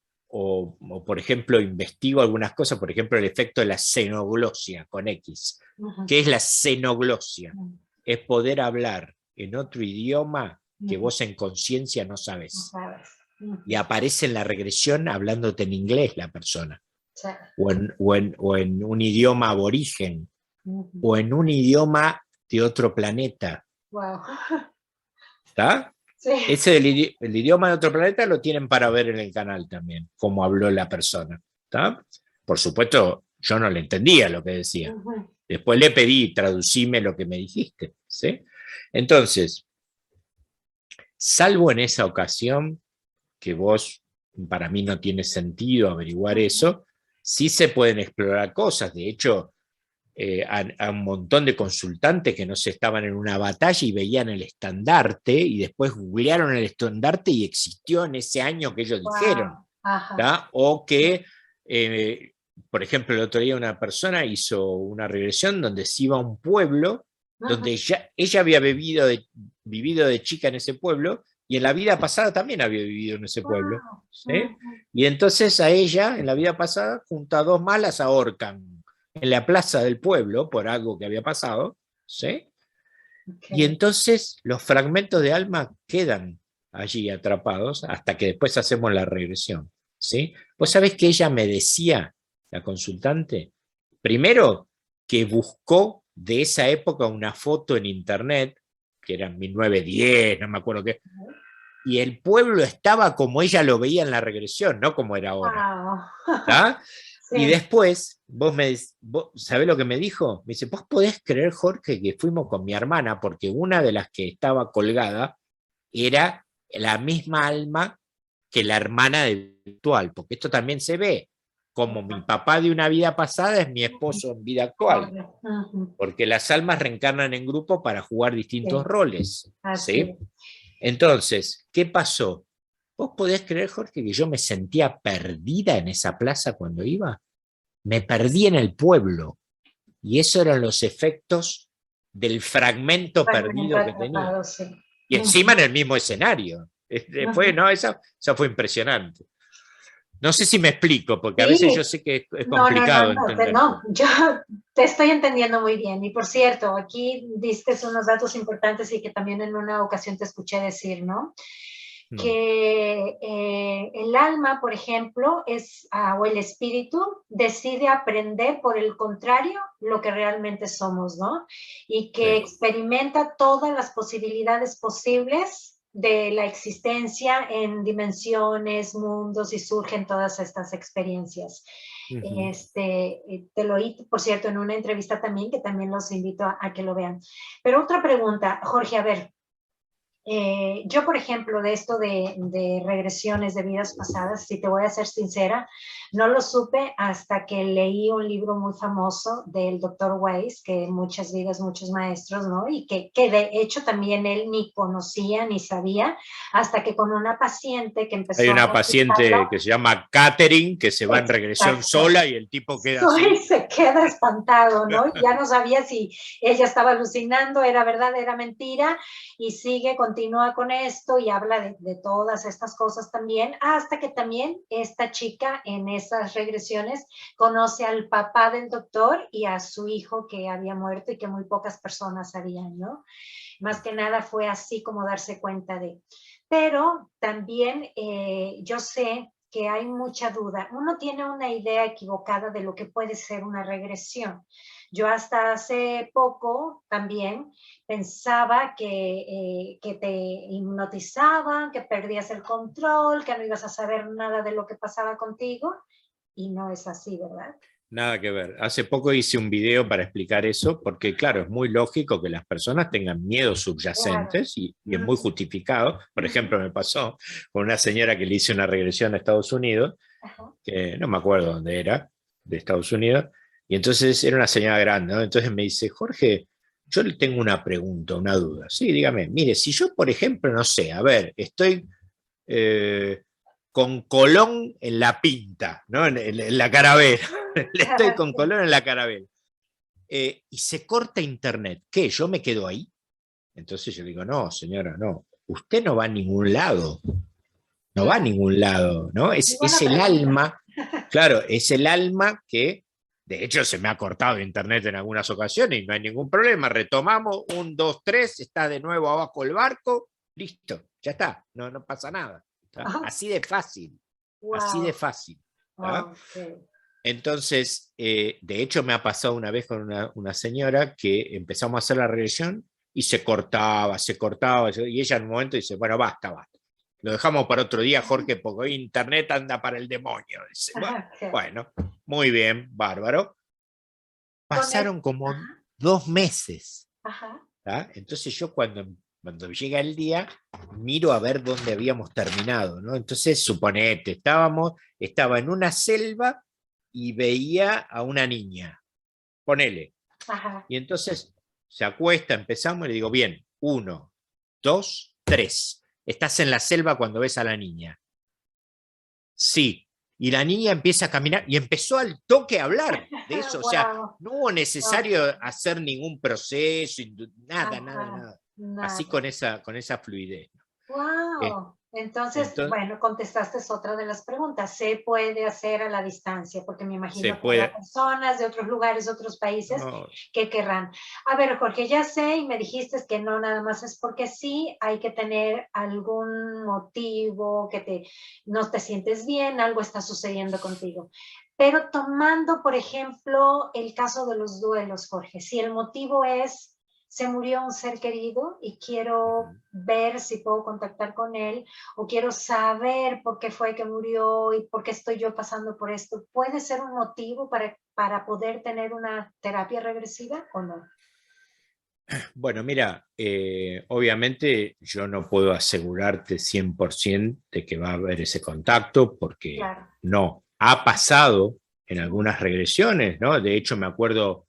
[SPEAKER 2] por ejemplo, investigo algunas cosas, por ejemplo, el efecto de la xenoglosia con X. ¿Qué es la xenoglosia? Es poder hablar en otro idioma que vos en conciencia no sabés. Y aparece en la regresión hablándote en inglés la persona. O en un idioma aborigen. O en un idioma de otro planeta. ¿Está? Sí. El idioma de otro planeta lo tienen para ver en el canal también, cómo habló la persona. ¿Está? Por supuesto, yo no le entendía lo que decía. Después le pedí, traducime lo que me dijiste. ¿Sí? Entonces, salvo en esa ocasión, que vos, para mí no tiene sentido averiguar eso, sí se pueden explorar cosas. De hecho, a un montón de consultantes que no se estaban en una batalla y veían el estandarte y después googlearon el estandarte y existió en ese año que ellos dijeron. O que, por ejemplo, el otro día una persona hizo una regresión donde se iba a un pueblo donde ella había vivido de chica en ese pueblo y en la vida pasada también había vivido en ese pueblo. ¿Sí? Y entonces a ella, en la vida pasada, junto a 2 más las ahorcan en la plaza del pueblo por algo que había pasado, ¿sí? Y entonces los fragmentos de alma quedan allí atrapados hasta que después hacemos la regresión, ¿sí? Vos sabés que ella me decía, la consultante, primero que buscó de esa época una foto en internet, que era en 1910, no me acuerdo qué, y el pueblo estaba como ella lo veía en la regresión, no como era ahora. ¿Está? Sí. Y después, vos ¿sabés lo que me dijo? Me dice, ¿vos podés creer, Jorge, que fuimos con mi hermana porque una de las que estaba colgada era la misma alma que la hermana del virtual? Porque esto también se ve, como mi papá de una vida pasada es mi esposo en vida actual. Porque las almas reencarnan en grupo para jugar distintos roles. ¿Sí? Entonces, ¿qué pasó? ¿Vos podés creer, Jorge, que yo me sentía perdida en esa plaza cuando iba? Me perdí en el pueblo. Y esos eran los efectos del fragmento perdido que tenía. Y encima en el mismo escenario. Eso fue impresionante. No sé si me explico, porque a veces yo sé que es complicado entender.
[SPEAKER 1] No, yo te estoy entendiendo muy bien. Y por cierto, aquí diste unos datos importantes y que también en una ocasión te escuché decir, ¿no? Que el alma, por ejemplo, o el espíritu decide aprender, por el contrario, lo que realmente somos, ¿no? Y que experimenta todas las posibilidades posibles de la existencia en dimensiones, mundos, y surgen todas estas experiencias. Te lo oí, por cierto, en una entrevista también, que también los invito a que lo vean. Pero otra pregunta, Jorge, a ver, Yo, por ejemplo, de esto de regresiones de vidas pasadas, si te voy a ser sincera, no lo supe hasta que leí un libro muy famoso del doctor Weiss, que muchas vidas, muchos maestros, ¿no? Y que de hecho también él ni conocía ni sabía, hasta que con una paciente que
[SPEAKER 2] Hay
[SPEAKER 1] empezó a
[SPEAKER 2] una paciente
[SPEAKER 1] practicarlo.
[SPEAKER 2] que se llama Catherine, que se va en regresión
[SPEAKER 1] Exacto.
[SPEAKER 2] sola y el tipo queda
[SPEAKER 1] Soy
[SPEAKER 2] así.
[SPEAKER 1] se queda espantado, ¿no? Ya no sabía si ella estaba alucinando, era verdad, era mentira, y sigue, continúa con esto y habla de todas estas cosas también, hasta que también esta chica en esas regresiones conoce al papá del doctor y a su hijo que había muerto y que muy pocas personas sabían, ¿no? Más que nada fue así como darse cuenta de. Pero también yo sé que hay mucha duda. Uno tiene una idea equivocada de lo que puede ser una regresión. Yo hasta hace poco también pensaba que te hipnotizaban, que perdías el control, que no ibas a saber nada de lo que pasaba contigo, y no es así, ¿verdad?
[SPEAKER 2] Nada que ver. Hace poco hice un video para explicar eso, porque claro, es muy lógico que las personas tengan miedos
[SPEAKER 1] Claro.
[SPEAKER 2] subyacentes y es muy
[SPEAKER 1] Ujú,
[SPEAKER 2] justificado. Por
[SPEAKER 1] ujú.
[SPEAKER 2] ejemplo, me pasó con una señora que le hice una regresión a Estados Unidos,
[SPEAKER 1] Ajá.
[SPEAKER 2] que no me acuerdo dónde era, de Estados Unidos, y entonces era una señora grande, ¿no? Entonces me dice, Jorge, yo le tengo una pregunta, una duda. Sí, dígame, mire, si yo, por ejemplo, no sé, a ver, estoy eh, con Colón en la pinta, ¿no? En la carabela. Estoy con
[SPEAKER 1] Sí.
[SPEAKER 2] Colón en la carabela. Y se corta internet. ¿Qué? ¿Yo me quedo ahí? Entonces yo digo, no, señora, no. Usted no va a ningún lado. No va a
[SPEAKER 1] Claro.
[SPEAKER 2] ningún lado, ¿no?
[SPEAKER 1] Muy
[SPEAKER 2] Es
[SPEAKER 1] buena
[SPEAKER 2] el
[SPEAKER 1] pregunta.
[SPEAKER 2] alma, claro, es el alma que, de hecho, se me ha cortado internet en algunas ocasiones y no hay ningún problema. Retomamos, 1, 2, 3, está de nuevo abajo el barco, listo, ya está, no, no pasa nada. ¿Tá?
[SPEAKER 1] Ajá.
[SPEAKER 2] Así de fácil, así de
[SPEAKER 1] Wow.
[SPEAKER 2] fácil. ¿Tá?
[SPEAKER 1] Okay.
[SPEAKER 2] Entonces, de hecho, me ha pasado una vez con una señora que empezamos a hacer la regresión y se cortaba, y ella en un momento dice, bueno, basta, basta. Lo dejamos para otro día, Jorge, porque hoy internet anda para el demonio. Dice,
[SPEAKER 1] Okay.
[SPEAKER 2] bueno, muy bien, bárbaro.
[SPEAKER 1] Con
[SPEAKER 2] Pasaron como
[SPEAKER 1] ajá,
[SPEAKER 2] 2 meses.
[SPEAKER 1] ajá.
[SPEAKER 2] ¿Tá? Entonces yo cuando llega el día, miro a ver dónde habíamos terminado, ¿no? Entonces, suponete, estaba en una selva y veía a una niña, ponele.
[SPEAKER 1] Ajá.
[SPEAKER 2] Y entonces se acuesta, empezamos y le digo, bien, 1, 2, 3. Estás en la selva cuando ves a la niña. Sí. Y la niña empieza a caminar y empezó al toque a hablar de eso. O sea,
[SPEAKER 1] Wow.
[SPEAKER 2] no hubo necesario
[SPEAKER 1] Okay.
[SPEAKER 2] hacer ningún proceso, nada, nada,
[SPEAKER 1] Ajá.
[SPEAKER 2] nada. Así
[SPEAKER 1] Nada.
[SPEAKER 2] con esa fluidez. Eh,
[SPEAKER 1] Wow. Entonces,
[SPEAKER 2] entonces,
[SPEAKER 1] bueno, contestaste otra de las preguntas. ¿Se puede hacer a la distancia? Porque me
[SPEAKER 2] se
[SPEAKER 1] imagino que habrá
[SPEAKER 2] puede.
[SPEAKER 1] personas de otros lugares, otros países
[SPEAKER 2] No,
[SPEAKER 1] que querrán. A ver, Jorge, ya sé y me dijiste que no nada más es porque sí, hay que tener algún motivo, que no te sientes bien, algo está sucediendo contigo. Pero tomando, por ejemplo, el caso de los duelos, Jorge, si el motivo es se murió un ser querido y quiero ver si puedo contactar con él o quiero saber por qué fue que murió y por qué estoy yo pasando por esto. ¿Puede ser un motivo para poder tener una terapia regresiva o no?
[SPEAKER 2] bueno, mira, obviamente yo no puedo asegurarte 100% de que va a haber ese contacto porque
[SPEAKER 1] Claro.
[SPEAKER 2] no. Ha pasado en algunas regresiones, ¿no? De hecho, me acuerdo,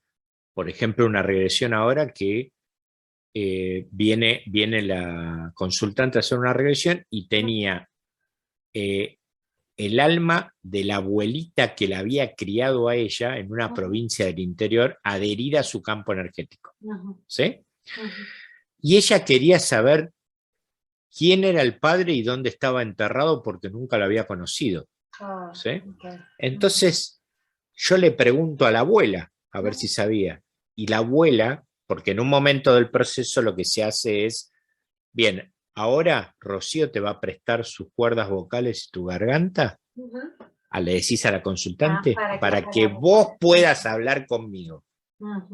[SPEAKER 2] por ejemplo, una regresión ahora que viene la consultante a hacer una regresión y tenía eh, el alma de la abuelita que la había criado a ella en una provincia del interior adherida a su campo energético. ¿Sí? Y ella quería saber quién era el padre y dónde estaba enterrado porque nunca lo había conocido. ¿Sí?
[SPEAKER 1] Okay.
[SPEAKER 2] Entonces, yo le pregunto a la abuela a ver si sabía. Y la abuela, porque en un momento del proceso lo que se hace es, bien, ahora Rocío te va a prestar sus cuerdas vocales y tu garganta, le decís a la consultante,
[SPEAKER 1] Para que
[SPEAKER 2] para que
[SPEAKER 1] pueda
[SPEAKER 2] vos
[SPEAKER 1] hablar.
[SPEAKER 2] puedas hablar conmigo.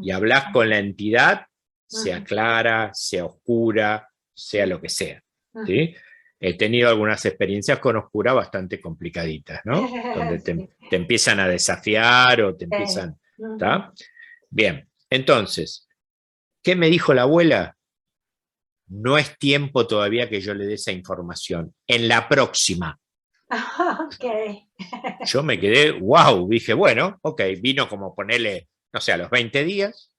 [SPEAKER 2] Y hablas con la entidad, sea clara, sea oscura, sea lo que sea. ¿Sí? He tenido algunas experiencias con oscura bastante complicaditas, ¿no? Donde
[SPEAKER 1] Sí.
[SPEAKER 2] te empiezan a desafiar o te empiezan.
[SPEAKER 1] Ujú.
[SPEAKER 2] ¿Tá? Bien, entonces, ¿qué me dijo la abuela? no es tiempo todavía que yo le dé esa información. En la próxima.
[SPEAKER 1] Ok.
[SPEAKER 2] Yo me quedé, wow, dije, bueno, ok, vino como ponerle, no sé, a los 20 días,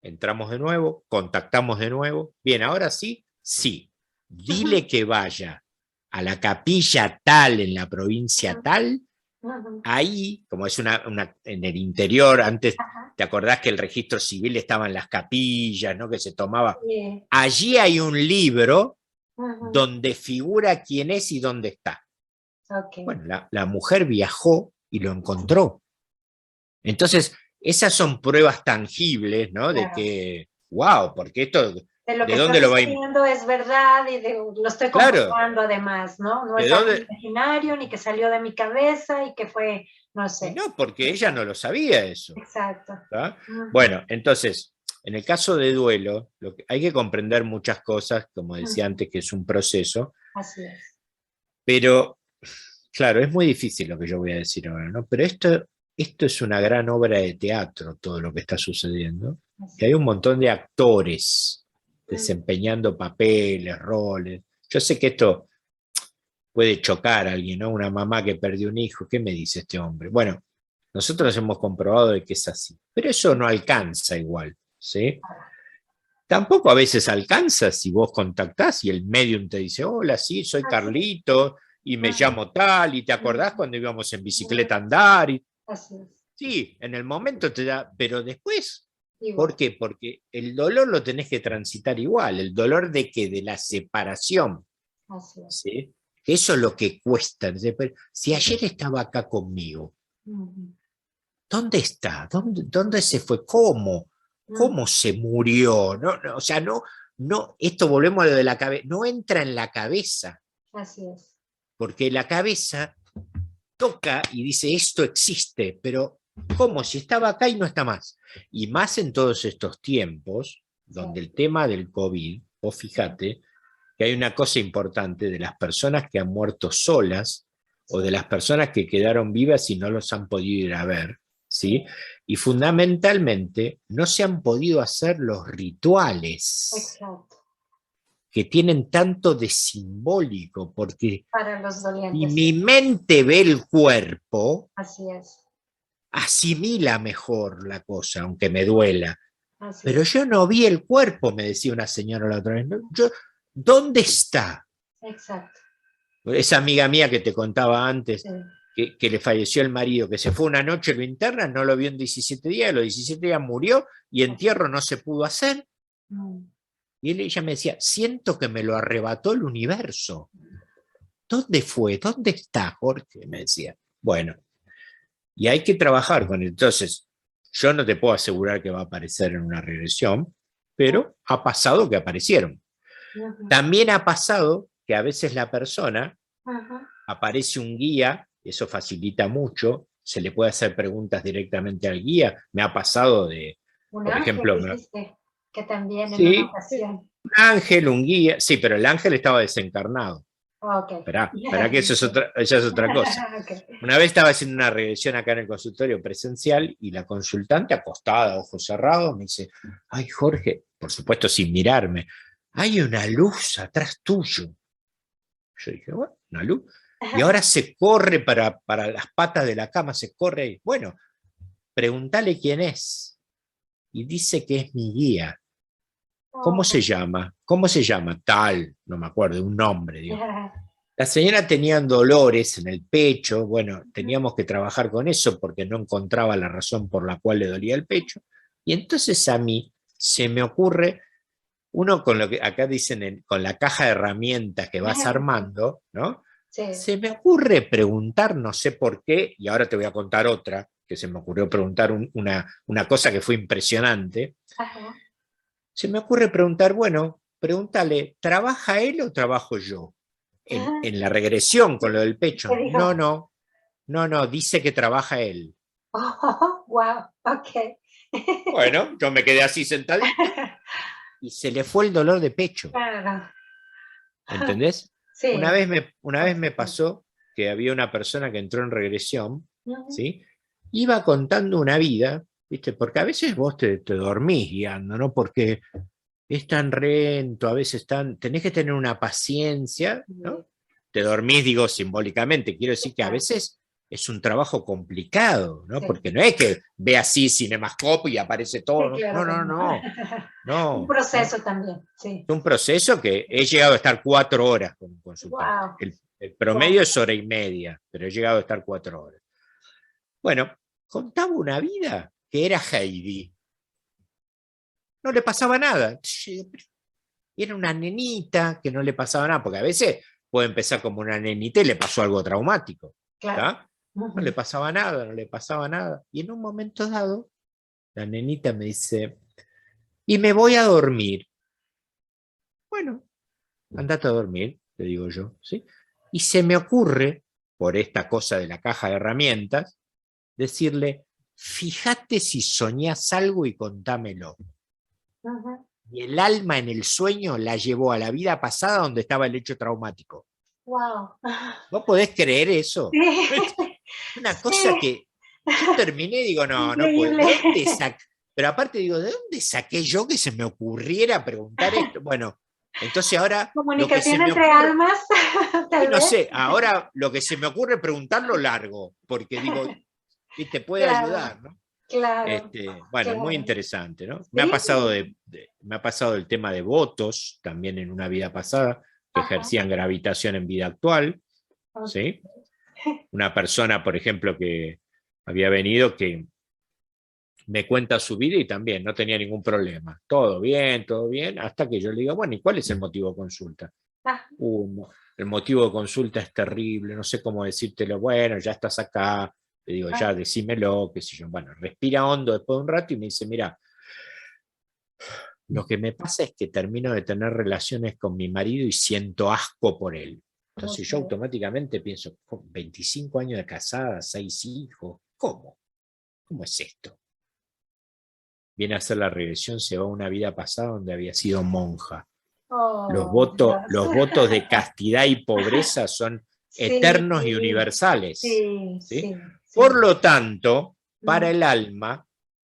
[SPEAKER 2] entramos de nuevo, contactamos de nuevo, bien, ahora sí, sí, dile que vaya a la capilla tal en la provincia tal, ahí, como es en el interior, antes,
[SPEAKER 1] Ajá.
[SPEAKER 2] ¿te acordás que el registro civil estaba en las capillas, ¿no? Que se tomaba.
[SPEAKER 1] Sí.
[SPEAKER 2] Allí hay un libro
[SPEAKER 1] Ujú.
[SPEAKER 2] donde figura quién es y dónde está.
[SPEAKER 1] Ok.
[SPEAKER 2] Bueno, la mujer viajó y lo encontró. Entonces, esas son pruebas tangibles, ¿no? De
[SPEAKER 1] Claro.
[SPEAKER 2] que, wow, porque esto,
[SPEAKER 1] De lo que
[SPEAKER 2] ¿de
[SPEAKER 1] está
[SPEAKER 2] dónde lo va a...
[SPEAKER 1] sucediendo es verdad y lo estoy
[SPEAKER 2] Claro,
[SPEAKER 1] comprobando además, ¿no? No
[SPEAKER 2] ¿de
[SPEAKER 1] es algo
[SPEAKER 2] dónde?
[SPEAKER 1] imaginario ni que salió de mi cabeza y que fue, no
[SPEAKER 2] Y
[SPEAKER 1] sé.
[SPEAKER 2] no, porque ella no
[SPEAKER 1] Exacto.
[SPEAKER 2] lo sabía eso.
[SPEAKER 1] Exacto.
[SPEAKER 2] ¿Tá?
[SPEAKER 1] Ujú,
[SPEAKER 2] Bueno, entonces, en el caso de duelo, hay que comprender muchas cosas, como decía
[SPEAKER 1] ujú.
[SPEAKER 2] antes, que es un proceso,
[SPEAKER 1] Así es.
[SPEAKER 2] pero, claro, es muy difícil lo que yo voy a decir ahora, ¿no? Pero esto es una gran obra de teatro, todo lo que está sucediendo, que
[SPEAKER 1] Así
[SPEAKER 2] hay
[SPEAKER 1] es.
[SPEAKER 2] un montón de actores
[SPEAKER 1] Mm,
[SPEAKER 2] desempeñando papeles, roles. Yo sé que esto puede chocar a alguien, ¿no? Una mamá que perdió un hijo, ¿qué me dice este hombre? Bueno, nosotros hemos comprobado de que es así, pero eso no alcanza igual, ¿sí? Tampoco a veces alcanza si vos contactás y el medium te dice, hola, sí, soy
[SPEAKER 1] así es.
[SPEAKER 2] Carlito y me
[SPEAKER 1] Ujú,
[SPEAKER 2] llamo tal, y te acordás
[SPEAKER 1] ujú,
[SPEAKER 2] cuando íbamos en
[SPEAKER 1] ujú.
[SPEAKER 2] bicicleta a andar.
[SPEAKER 1] Así es.
[SPEAKER 2] Sí, en el momento te da, pero después, ¿por
[SPEAKER 1] Igual.
[SPEAKER 2] qué? Porque el dolor lo tenés que transitar igual, el dolor de que de la separación,
[SPEAKER 1] Así es.
[SPEAKER 2] ¿sí? Eso es lo que cuesta. Si
[SPEAKER 1] Así
[SPEAKER 2] ayer
[SPEAKER 1] es.
[SPEAKER 2] estaba acá conmigo,
[SPEAKER 1] Ujú,
[SPEAKER 2] ¿dónde está? ¿Dónde se fue? ¿Cómo? ¿Cómo
[SPEAKER 1] ujú.
[SPEAKER 2] se murió? No, no, o sea, no, no, esto volvemos a lo de la cabeza, no entra en la cabeza,
[SPEAKER 1] Así es.
[SPEAKER 2] porque la cabeza toca y dice, esto existe, pero ¿cómo? Si estaba acá y no está más. Y más en todos estos tiempos,
[SPEAKER 1] Sí.
[SPEAKER 2] donde el tema del COVID, vos fíjate que hay una cosa importante de las personas que han muerto solas o
[SPEAKER 1] Sí.
[SPEAKER 2] de las personas que quedaron vivas y no los han podido ir a ver, ¿sí? Y fundamentalmente no se han podido hacer los rituales
[SPEAKER 1] Exacto.
[SPEAKER 2] que tienen tanto de simbólico, porque
[SPEAKER 1] Para los
[SPEAKER 2] si
[SPEAKER 1] dolientes, sí.
[SPEAKER 2] mi mente ve el cuerpo,
[SPEAKER 1] Así es.
[SPEAKER 2] asimila mejor la cosa, aunque me duela.
[SPEAKER 1] Así
[SPEAKER 2] Pero
[SPEAKER 1] es.
[SPEAKER 2] yo no vi el cuerpo, me decía una señora la otra vez. ¿No? ¿Dónde está?
[SPEAKER 1] Exacto.
[SPEAKER 2] Esa amiga mía que te contaba antes,
[SPEAKER 1] Sí.
[SPEAKER 2] que le falleció el marido, que se fue una noche, lo internan, no lo vio en 17 días, los 17 días murió y
[SPEAKER 1] Así
[SPEAKER 2] entierro
[SPEAKER 1] es.
[SPEAKER 2] no se pudo hacer.
[SPEAKER 1] Mm.
[SPEAKER 2] Y ella me decía, siento que me lo arrebató el universo. ¿Dónde fue? ¿Dónde está, Jorge? Me decía. Bueno, y hay que trabajar con él. Entonces, yo no te puedo asegurar que va a aparecer en una regresión, pero ha pasado que aparecieron.
[SPEAKER 1] Ujú,
[SPEAKER 2] También ha pasado que a veces la persona
[SPEAKER 1] ujú.
[SPEAKER 2] aparece un guía, eso facilita mucho, se le puede hacer preguntas directamente al guía. Me ha pasado de,
[SPEAKER 1] Un
[SPEAKER 2] por
[SPEAKER 1] ángel,
[SPEAKER 2] ejemplo,
[SPEAKER 1] dijiste, que también en una
[SPEAKER 2] sí,
[SPEAKER 1] ocasión.
[SPEAKER 2] un ángel, un guía, sí, pero el ángel estaba desencarnado.
[SPEAKER 1] Ok.
[SPEAKER 2] Esperá que eso es otra cosa.
[SPEAKER 1] Ok.
[SPEAKER 2] Una vez estaba haciendo una regresión acá en el consultorio presencial y la consultante acostada, ojos cerrados, me dice, ay Jorge, por supuesto sin mirarme, hay una luz atrás tuyo. Yo dije, bueno, una luz. Y ahora se corre para las patas de la cama, se corre ahí. Bueno, pregúntale quién es. Y dice que es mi guía. ¿Cómo se
[SPEAKER 1] Oh.
[SPEAKER 2] llama? ¿Cómo se llama? Tal, no me acuerdo, un nombre, digo. La señora tenía dolores en el pecho, bueno, teníamos que trabajar con eso porque no encontraba la razón por la cual le dolía el pecho. Y entonces a mí se me ocurre, uno con lo que acá dicen, con la caja de herramientas que vas armando, ¿no?
[SPEAKER 1] Sí.
[SPEAKER 2] Se me ocurre preguntar, no sé por qué, y ahora te voy a contar otra, que se me ocurrió preguntar una cosa que fue impresionante.
[SPEAKER 1] Ajá.
[SPEAKER 2] Se me ocurre preguntar, bueno, pregúntale, ¿trabaja él o trabajo yo? En la regresión con lo del
[SPEAKER 1] ¿Qué
[SPEAKER 2] pecho. No,
[SPEAKER 1] dijo?
[SPEAKER 2] no, no, no, dice que trabaja él.
[SPEAKER 1] Oh, wow. Ok.
[SPEAKER 2] Bueno, yo me quedé así sentadito y se le fue el dolor de pecho.
[SPEAKER 1] Claro.
[SPEAKER 2] ¿Entendés?
[SPEAKER 1] Sí,
[SPEAKER 2] Una
[SPEAKER 1] por
[SPEAKER 2] vez me
[SPEAKER 1] supuesto.
[SPEAKER 2] pasó que había una persona que entró en regresión,
[SPEAKER 1] Ujú.
[SPEAKER 2] ¿sí? Iba contando una vida, ¿viste? Porque a veces vos te dormís guiando, ¿no? Porque es tan lento, a veces tenés que tener una paciencia, ¿no? Te dormís, digo, simbólicamente, quiero decir que a veces es un trabajo complicado, ¿no?
[SPEAKER 1] Sí,
[SPEAKER 2] Porque no es que ve así Cinemascope y aparece
[SPEAKER 1] sí,
[SPEAKER 2] todo,
[SPEAKER 1] claro
[SPEAKER 2] no,
[SPEAKER 1] que
[SPEAKER 2] no,
[SPEAKER 1] no.
[SPEAKER 2] no,
[SPEAKER 1] Un
[SPEAKER 2] no, no.
[SPEAKER 1] proceso también, sí.
[SPEAKER 2] Es un proceso que he llegado a estar 4 horas con un consultante.
[SPEAKER 1] Wow,
[SPEAKER 2] El promedio
[SPEAKER 1] wow.
[SPEAKER 2] es 1 hora y media, pero he llegado a estar 4 horas. Bueno, contaba una vida que era Heidi. No le pasaba nada. Era una nenita que no le pasaba nada, porque a veces puede empezar como una nenita y le pasó algo traumático.
[SPEAKER 1] Claro.
[SPEAKER 2] ¿Está? No le pasaba nada, no le pasaba nada. Y en un momento dado, la nenita me dice, y me voy a dormir. Bueno, andate a dormir, le digo yo, ¿sí? Y se me ocurre, por esta cosa de la caja de herramientas, decirle, fíjate si soñás algo y contámelo. Y el alma en el sueño la llevó a la vida pasada donde estaba el hecho traumático.
[SPEAKER 1] Wow.
[SPEAKER 2] ¿Vos podés creer eso?
[SPEAKER 1] Sí,
[SPEAKER 2] Una cosa
[SPEAKER 1] sí,
[SPEAKER 2] que yo terminé y digo, no, no puedo.
[SPEAKER 1] increíble.
[SPEAKER 2] ¿De dónde saqué? Pero aparte digo, ¿de dónde saqué yo que se me ocurriera preguntar esto? Bueno, entonces ahora lo que se
[SPEAKER 1] Comunicación
[SPEAKER 2] me
[SPEAKER 1] entre
[SPEAKER 2] ocurre,
[SPEAKER 1] almas,
[SPEAKER 2] y
[SPEAKER 1] tal
[SPEAKER 2] no
[SPEAKER 1] vez.
[SPEAKER 2] sé, ahora lo que se me ocurre preguntarlo largo, porque digo, y te puede
[SPEAKER 1] Claro,
[SPEAKER 2] ayudar, ¿no?
[SPEAKER 1] claro,
[SPEAKER 2] Bueno, muy
[SPEAKER 1] claro.
[SPEAKER 2] interesante, ¿no? Me ha
[SPEAKER 1] Sí,
[SPEAKER 2] pasado me ha pasado el tema de votos, también en una vida pasada, que
[SPEAKER 1] ajá.
[SPEAKER 2] ejercían gravitación en vida actual,
[SPEAKER 1] Ok.
[SPEAKER 2] ¿sí? Una persona, por ejemplo, que había venido, que me cuenta su vida y también no tenía ningún problema. Todo bien, hasta que yo le digo, bueno, ¿y cuál es el motivo de consulta?
[SPEAKER 1] Ah,
[SPEAKER 2] No, el motivo de consulta es terrible, no sé cómo decírtelo, bueno, ya estás acá, le digo,
[SPEAKER 1] ah,
[SPEAKER 2] ya decímelo, qué sé yo. Bueno, respira hondo después de un rato y me dice, mira, lo que me pasa es que termino de tener relaciones con mi marido y siento asco por él. Entonces yo
[SPEAKER 1] ok.
[SPEAKER 2] automáticamente pienso, 25 años de casada, 6 hijos, ¿cómo? ¿Cómo es esto? Viene a hacer la regresión, se va a una vida pasada donde había sido monja.
[SPEAKER 1] Oh, Dios.
[SPEAKER 2] Los votos de castidad y pobreza son
[SPEAKER 1] Sí,
[SPEAKER 2] eternos y universales.
[SPEAKER 1] sí,
[SPEAKER 2] ¿Sí?
[SPEAKER 1] sí,
[SPEAKER 2] Por
[SPEAKER 1] sí.
[SPEAKER 2] lo tanto, para
[SPEAKER 1] Mm.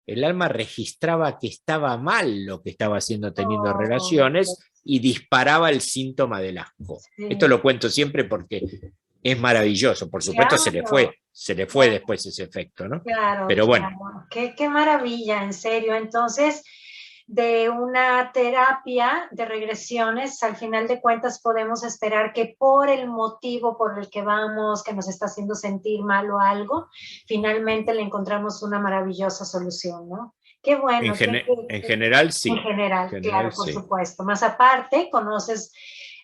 [SPEAKER 2] el alma registraba que estaba mal lo que estaba haciendo teniendo
[SPEAKER 1] Oh,
[SPEAKER 2] relaciones
[SPEAKER 1] Dios.
[SPEAKER 2] y disparaba el síntoma del asco. Esto
[SPEAKER 1] Sí,
[SPEAKER 2] lo cuento siempre porque es maravilloso. Por supuesto
[SPEAKER 1] claro,
[SPEAKER 2] se le fue
[SPEAKER 1] claro.
[SPEAKER 2] después ese efecto, ¿no?
[SPEAKER 1] Claro,
[SPEAKER 2] Pero bueno,
[SPEAKER 1] claro. Qué maravilla, en serio. Entonces, de una terapia de regresiones, al final de cuentas podemos esperar que por el motivo por el que vamos, que nos está haciendo sentir mal o algo, finalmente le encontramos una maravillosa solución, ¿no? Qué bueno,
[SPEAKER 2] en general
[SPEAKER 1] en
[SPEAKER 2] sí, en
[SPEAKER 1] general,
[SPEAKER 2] general
[SPEAKER 1] claro, por
[SPEAKER 2] sí.
[SPEAKER 1] supuesto. Más aparte, conoces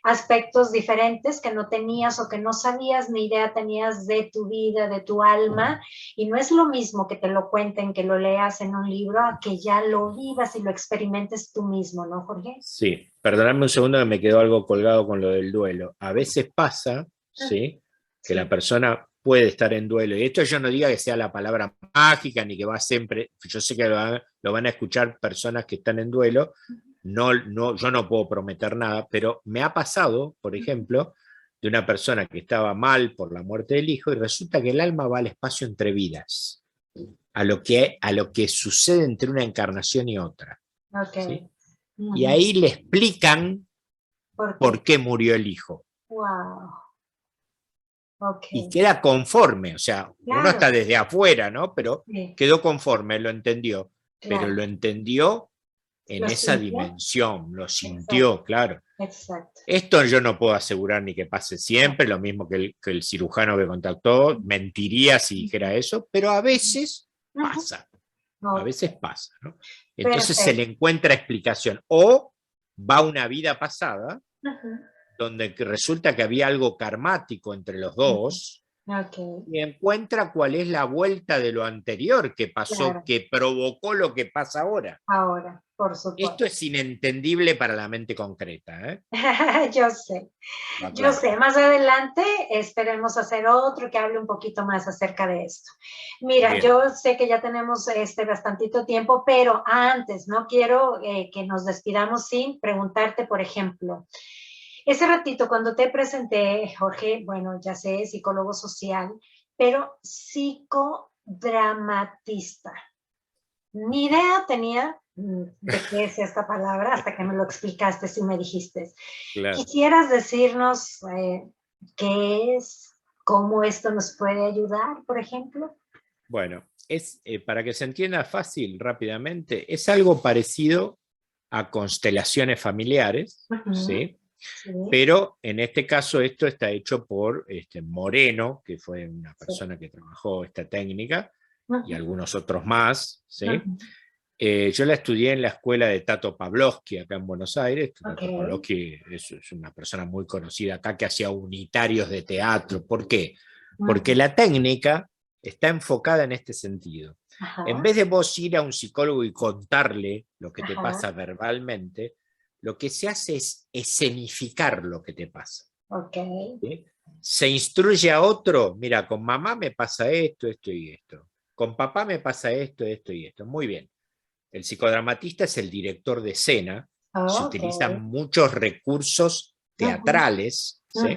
[SPEAKER 1] aspectos diferentes que no tenías o que no sabías ni idea tenías de tu vida, de tu alma, y no es lo mismo que te lo cuenten, que lo leas en un libro, a que ya lo vivas y lo experimentes tú mismo, ¿no, Jorge?
[SPEAKER 2] Sí, perdonadme un segundo que me quedó algo colgado con lo del duelo. A veces pasa, ¿sí? Que la
[SPEAKER 1] Sí.
[SPEAKER 2] persona puede estar en duelo. Y esto yo no diga que sea la palabra mágica ni que va siempre. Yo sé que lo van a escuchar personas que están en duelo. No, no, yo no puedo prometer nada, pero me ha pasado, por ejemplo, de una persona que estaba mal por la muerte del hijo y resulta que el alma va al espacio entre vidas, a lo que sucede entre una encarnación y otra.
[SPEAKER 1] Ok.
[SPEAKER 2] ¿Sí? Y
[SPEAKER 1] Ujú.
[SPEAKER 2] ahí le explican
[SPEAKER 1] ¿Por
[SPEAKER 2] por
[SPEAKER 1] qué?
[SPEAKER 2] qué murió el hijo.
[SPEAKER 1] Wow.
[SPEAKER 2] Y
[SPEAKER 1] Ok.
[SPEAKER 2] queda conforme, o sea, uno está
[SPEAKER 1] Claro.
[SPEAKER 2] desde afuera, ¿no? Pero
[SPEAKER 1] Sí,
[SPEAKER 2] quedó conforme, lo entendió, pero
[SPEAKER 1] claro.
[SPEAKER 2] lo entendió en
[SPEAKER 1] ¿Lo
[SPEAKER 2] esa
[SPEAKER 1] sintió?
[SPEAKER 2] dimensión, lo
[SPEAKER 1] Exacto.
[SPEAKER 2] sintió, claro.
[SPEAKER 1] Exacto.
[SPEAKER 2] Esto yo no puedo asegurar ni que pase
[SPEAKER 1] No.
[SPEAKER 2] siempre, lo mismo que el cirujano que contactó, mentiría si dijera eso, pero a veces
[SPEAKER 1] Ujú.
[SPEAKER 2] pasa, a
[SPEAKER 1] Ok.
[SPEAKER 2] veces pasa, ¿no? Entonces se le
[SPEAKER 1] Perfecto.
[SPEAKER 2] encuentra explicación, o va a una vida pasada
[SPEAKER 1] Ujú.
[SPEAKER 2] donde resulta que había algo karmático entre los
[SPEAKER 1] Ujú.
[SPEAKER 2] dos,
[SPEAKER 1] Ok.
[SPEAKER 2] y encuentra cuál es la vuelta de lo anterior que pasó,
[SPEAKER 1] Claro.
[SPEAKER 2] que provocó lo que pasa ahora.
[SPEAKER 1] Ahora, por
[SPEAKER 2] Esto
[SPEAKER 1] supuesto.
[SPEAKER 2] es inentendible para la mente concreta, ¿eh?
[SPEAKER 1] Yo sé,
[SPEAKER 2] Lo
[SPEAKER 1] yo
[SPEAKER 2] aclaro.
[SPEAKER 1] sé. Más adelante esperemos hacer otro que hable un poquito más acerca de esto. Mira,
[SPEAKER 2] Bien,
[SPEAKER 1] yo sé que ya tenemos bastantito tiempo, pero antes no quiero que nos despidamos sin preguntarte, por ejemplo, ese ratito cuando te presenté, Jorge, bueno, ya sé, psicólogo social, pero psicodramatista. Ni idea tenía de qué es esta palabra hasta que me lo explicaste y me dijiste.
[SPEAKER 2] Claro.
[SPEAKER 1] ¿Quisieras decirnos qué es, cómo esto nos puede ayudar, por ejemplo?
[SPEAKER 2] Bueno, para que se entienda fácil, rápidamente, es algo parecido a constelaciones familiares, ¿sí?
[SPEAKER 1] Sí.
[SPEAKER 2] Pero en este caso esto está hecho por Moreno, que fue una persona que trabajó esta técnica, y algunos otros más, ¿sí? Yo la estudié en la escuela de Tato Pavlovsky, acá en Buenos Aires. Tato Pavlovsky es una persona muy conocida acá que hacía unitarios de teatro. ¿Por qué? Porque la técnica está enfocada en este sentido. En vez de vos ir a un psicólogo y contarle lo que te pasa verbalmente, lo que se hace es escenificar lo que te pasa. ¿Sí? Se instruye a otro, mira, con mamá me pasa esto, esto y esto. Con papá me pasa esto, esto y esto. Muy bien. El psicodramatista es el director de escena, se utilizan muchos recursos teatrales, ¿sí?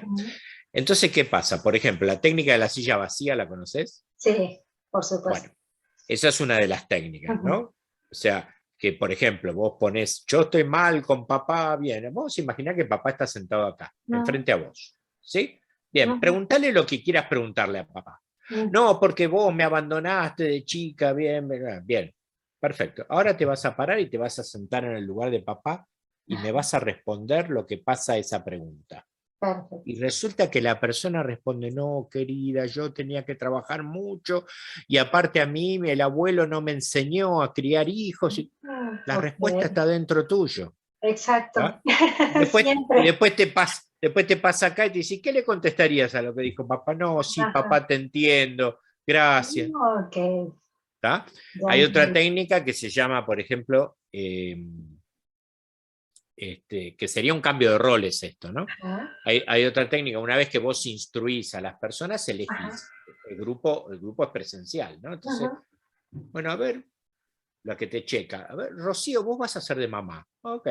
[SPEAKER 2] Entonces, ¿qué pasa? Por ejemplo, la técnica de la silla vacía, ¿la conoces?
[SPEAKER 1] Sí, por supuesto.
[SPEAKER 2] Bueno, esa es una de las técnicas, ¿no? O sea, que por ejemplo, vos ponés, yo estoy mal con papá, bien, vos imaginás que papá está sentado acá, enfrente a vos, ¿sí? Bien, pregúntale lo que quieras preguntarle a papá. No, porque vos me abandonaste de chica, bien, bien, perfecto. Ahora te vas a parar y te vas a sentar en el lugar de papá y me vas a responder lo que pasa a esa pregunta.
[SPEAKER 1] Perfecto.
[SPEAKER 2] Y resulta que la persona responde, no, querida, yo tenía que trabajar mucho y aparte a mí el abuelo no me enseñó a criar hijos. La respuesta está dentro tuyo.
[SPEAKER 1] Exacto.
[SPEAKER 2] Y
[SPEAKER 1] Siempre.
[SPEAKER 2] después te pasa acá y te dice, ¿qué le contestarías a lo que dijo papá? No, sí, papá, te entiendo, gracias. ¿Tá? Hay otra técnica que se llama, por ejemplo, que sería un cambio de roles esto, ¿no? Hay otra técnica, una vez que vos instruís a las personas, elegís. El grupo es presencial, ¿no? Entonces, bueno, a ver, la que te checa. A ver, Rocío, vos vas a ser de mamá. Ok.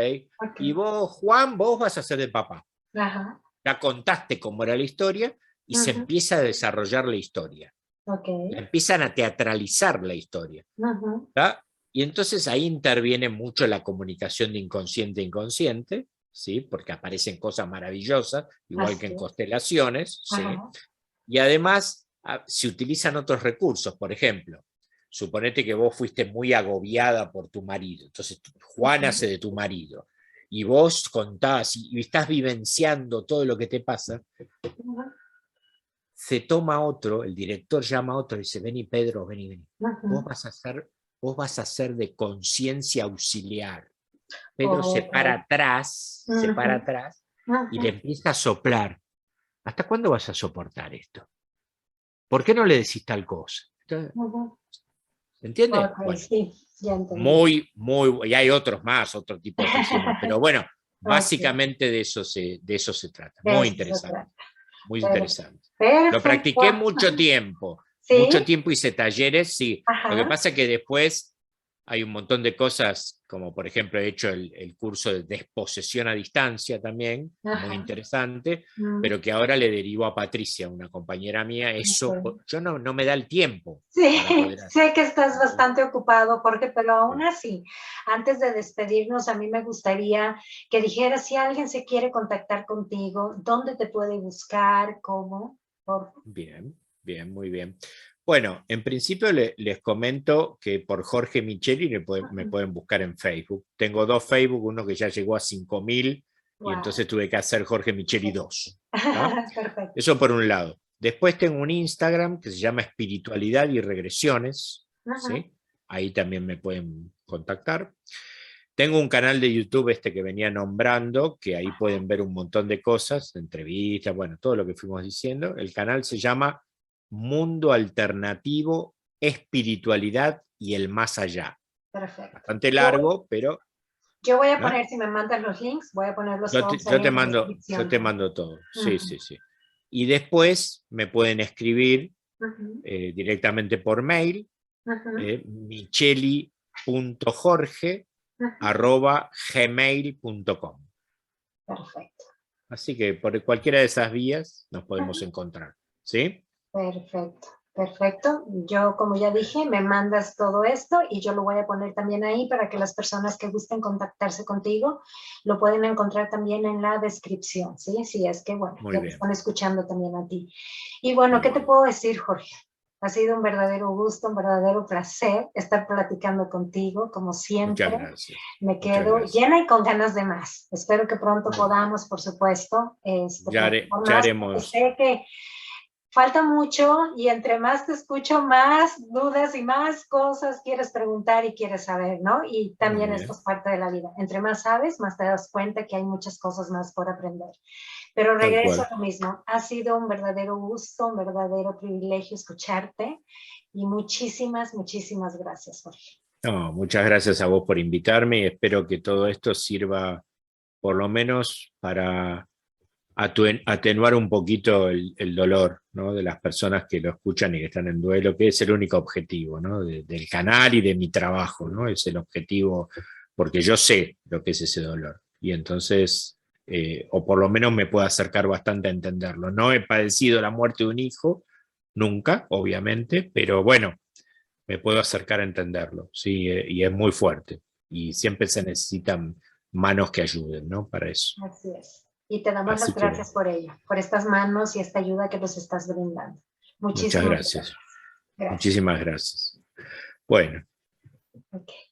[SPEAKER 2] Y vos, Juan, vos vas a ser de papá. Ya contaste cómo era la historia y se empieza a desarrollar la historia. Empiezan a teatralizar la historia. Y entonces ahí interviene mucho la comunicación de inconsciente a inconsciente, ¿sí? Porque aparecen cosas maravillosas, igual que en constelaciones, ¿sí? Y además se utilizan otros recursos, por ejemplo, suponete que vos fuiste muy agobiada por tu marido, entonces Juan hace de tu marido, y vos contás y estás vivenciando todo lo que te pasa, se toma otro, el director llama a otro y dice, vení Pedro, vení. Vos vas a ser de conciencia auxiliar. Pedro se para atrás y le empieza a soplar. ¿Hasta cuándo vas a soportar esto? ¿Por qué no le decís tal cosa? ¿Se entiende? Bueno,
[SPEAKER 1] Sí, ya entendí.
[SPEAKER 2] y hay otros más, otro tipo de oficinas, pero bueno, básicamente de eso se trata. Muy interesante. Muy interesante. Lo practiqué mucho tiempo hice talleres, sí. Lo que pasa es que después hay un montón de cosas, como por ejemplo he hecho el curso de desposesión a distancia también, muy interesante, pero que ahora le derivo a Patricia, una compañera mía, eso yo no me da el tiempo para poder hacer.
[SPEAKER 1] Sé que estás bastante ocupado, Jorge, pero aún así, antes de despedirnos, a mí me gustaría que dijeras si alguien se quiere contactar contigo, dónde te puede buscar, cómo.
[SPEAKER 2] Bien, muy bien. Bueno, en principio les comento que por Jorge Micheli me pueden buscar en Facebook. Tengo 2 Facebook, uno que ya llegó a 5.000 y entonces tuve que hacer Jorge Micheli 2.
[SPEAKER 1] Perfecto.
[SPEAKER 2] Eso por un lado. Después tengo un Instagram que se llama Espiritualidad y Regresiones. ¿Sí? Ahí también me pueden contactar. Tengo un canal de YouTube que venía nombrando, que ahí pueden ver un montón de cosas, entrevistas, bueno, todo lo que fuimos diciendo. El canal se llama Mundo Alternativo, Espiritualidad y el Más Allá.
[SPEAKER 1] Perfecto.
[SPEAKER 2] Bastante largo, pero...
[SPEAKER 1] Yo voy a poner, si me mandas los links, voy a ponerlos todos
[SPEAKER 2] yo
[SPEAKER 1] ahí en la descripción.
[SPEAKER 2] Yo te mando todo, sí. Y después me pueden escribir directamente por mail, micheli.jorge@gmail.com.
[SPEAKER 1] Perfecto.
[SPEAKER 2] Así que por cualquiera de esas vías nos podemos encontrar. ¿Sí?
[SPEAKER 1] Perfecto. Perfecto. Yo, como ya dije, me mandas todo esto y yo lo voy a poner también ahí para que las personas que gusten contactarse contigo lo pueden encontrar también en la descripción, ¿sí? Si es que, bueno,
[SPEAKER 2] Muy
[SPEAKER 1] ya te
[SPEAKER 2] bien.
[SPEAKER 1] están escuchando también a ti. Y bueno,
[SPEAKER 2] Muy
[SPEAKER 1] ¿qué te
[SPEAKER 2] bien.
[SPEAKER 1] puedo decir, Jorge? Ha sido un verdadero gusto, un verdadero placer estar platicando contigo, como
[SPEAKER 2] Muchas
[SPEAKER 1] siempre.
[SPEAKER 2] gracias.
[SPEAKER 1] Me
[SPEAKER 2] Muchas
[SPEAKER 1] quedo
[SPEAKER 2] gracias.
[SPEAKER 1] llena y con ganas de más. Espero que pronto
[SPEAKER 2] Bueno,
[SPEAKER 1] podamos, por supuesto, platicar
[SPEAKER 2] ya
[SPEAKER 1] más, porque
[SPEAKER 2] haremos.
[SPEAKER 1] sé que falta mucho y entre más te escucho, más dudas y más cosas quieres preguntar y quieres saber, ¿no? Y
[SPEAKER 2] Muy
[SPEAKER 1] también esto
[SPEAKER 2] bien.
[SPEAKER 1] es parte de la vida. Entre más sabes, más te das cuenta que hay muchas cosas más por aprender. Pero
[SPEAKER 2] Tal
[SPEAKER 1] regreso
[SPEAKER 2] cual.
[SPEAKER 1] a lo mismo. Ha sido un verdadero gusto, un verdadero privilegio escucharte y muchísimas, muchísimas gracias, Jorge.
[SPEAKER 2] No, muchas gracias a vos por invitarme y espero que todo esto sirva por lo menos para atenuar un poquito el dolor, ¿no? De las personas que lo escuchan y que están en duelo, que es el único objetivo, ¿no? Del canal y de mi trabajo, ¿no? Es el objetivo, porque yo sé lo que es ese dolor. Y entonces, o por lo menos me puedo acercar bastante a entenderlo. No he padecido la muerte de un hijo, nunca, obviamente, pero bueno, me puedo acercar a entenderlo, ¿sí? Y es muy fuerte. Y siempre se necesitan manos que ayuden, ¿no? Para eso.
[SPEAKER 1] Así es. Y te damos las
[SPEAKER 2] Así que
[SPEAKER 1] gracias por ello, por estas manos y esta ayuda que nos estás brindando.
[SPEAKER 2] muchas
[SPEAKER 1] Muchísimas gracias.
[SPEAKER 2] gracias.
[SPEAKER 1] Gracias.
[SPEAKER 2] Muchísimas gracias. Bueno.
[SPEAKER 1] Okay.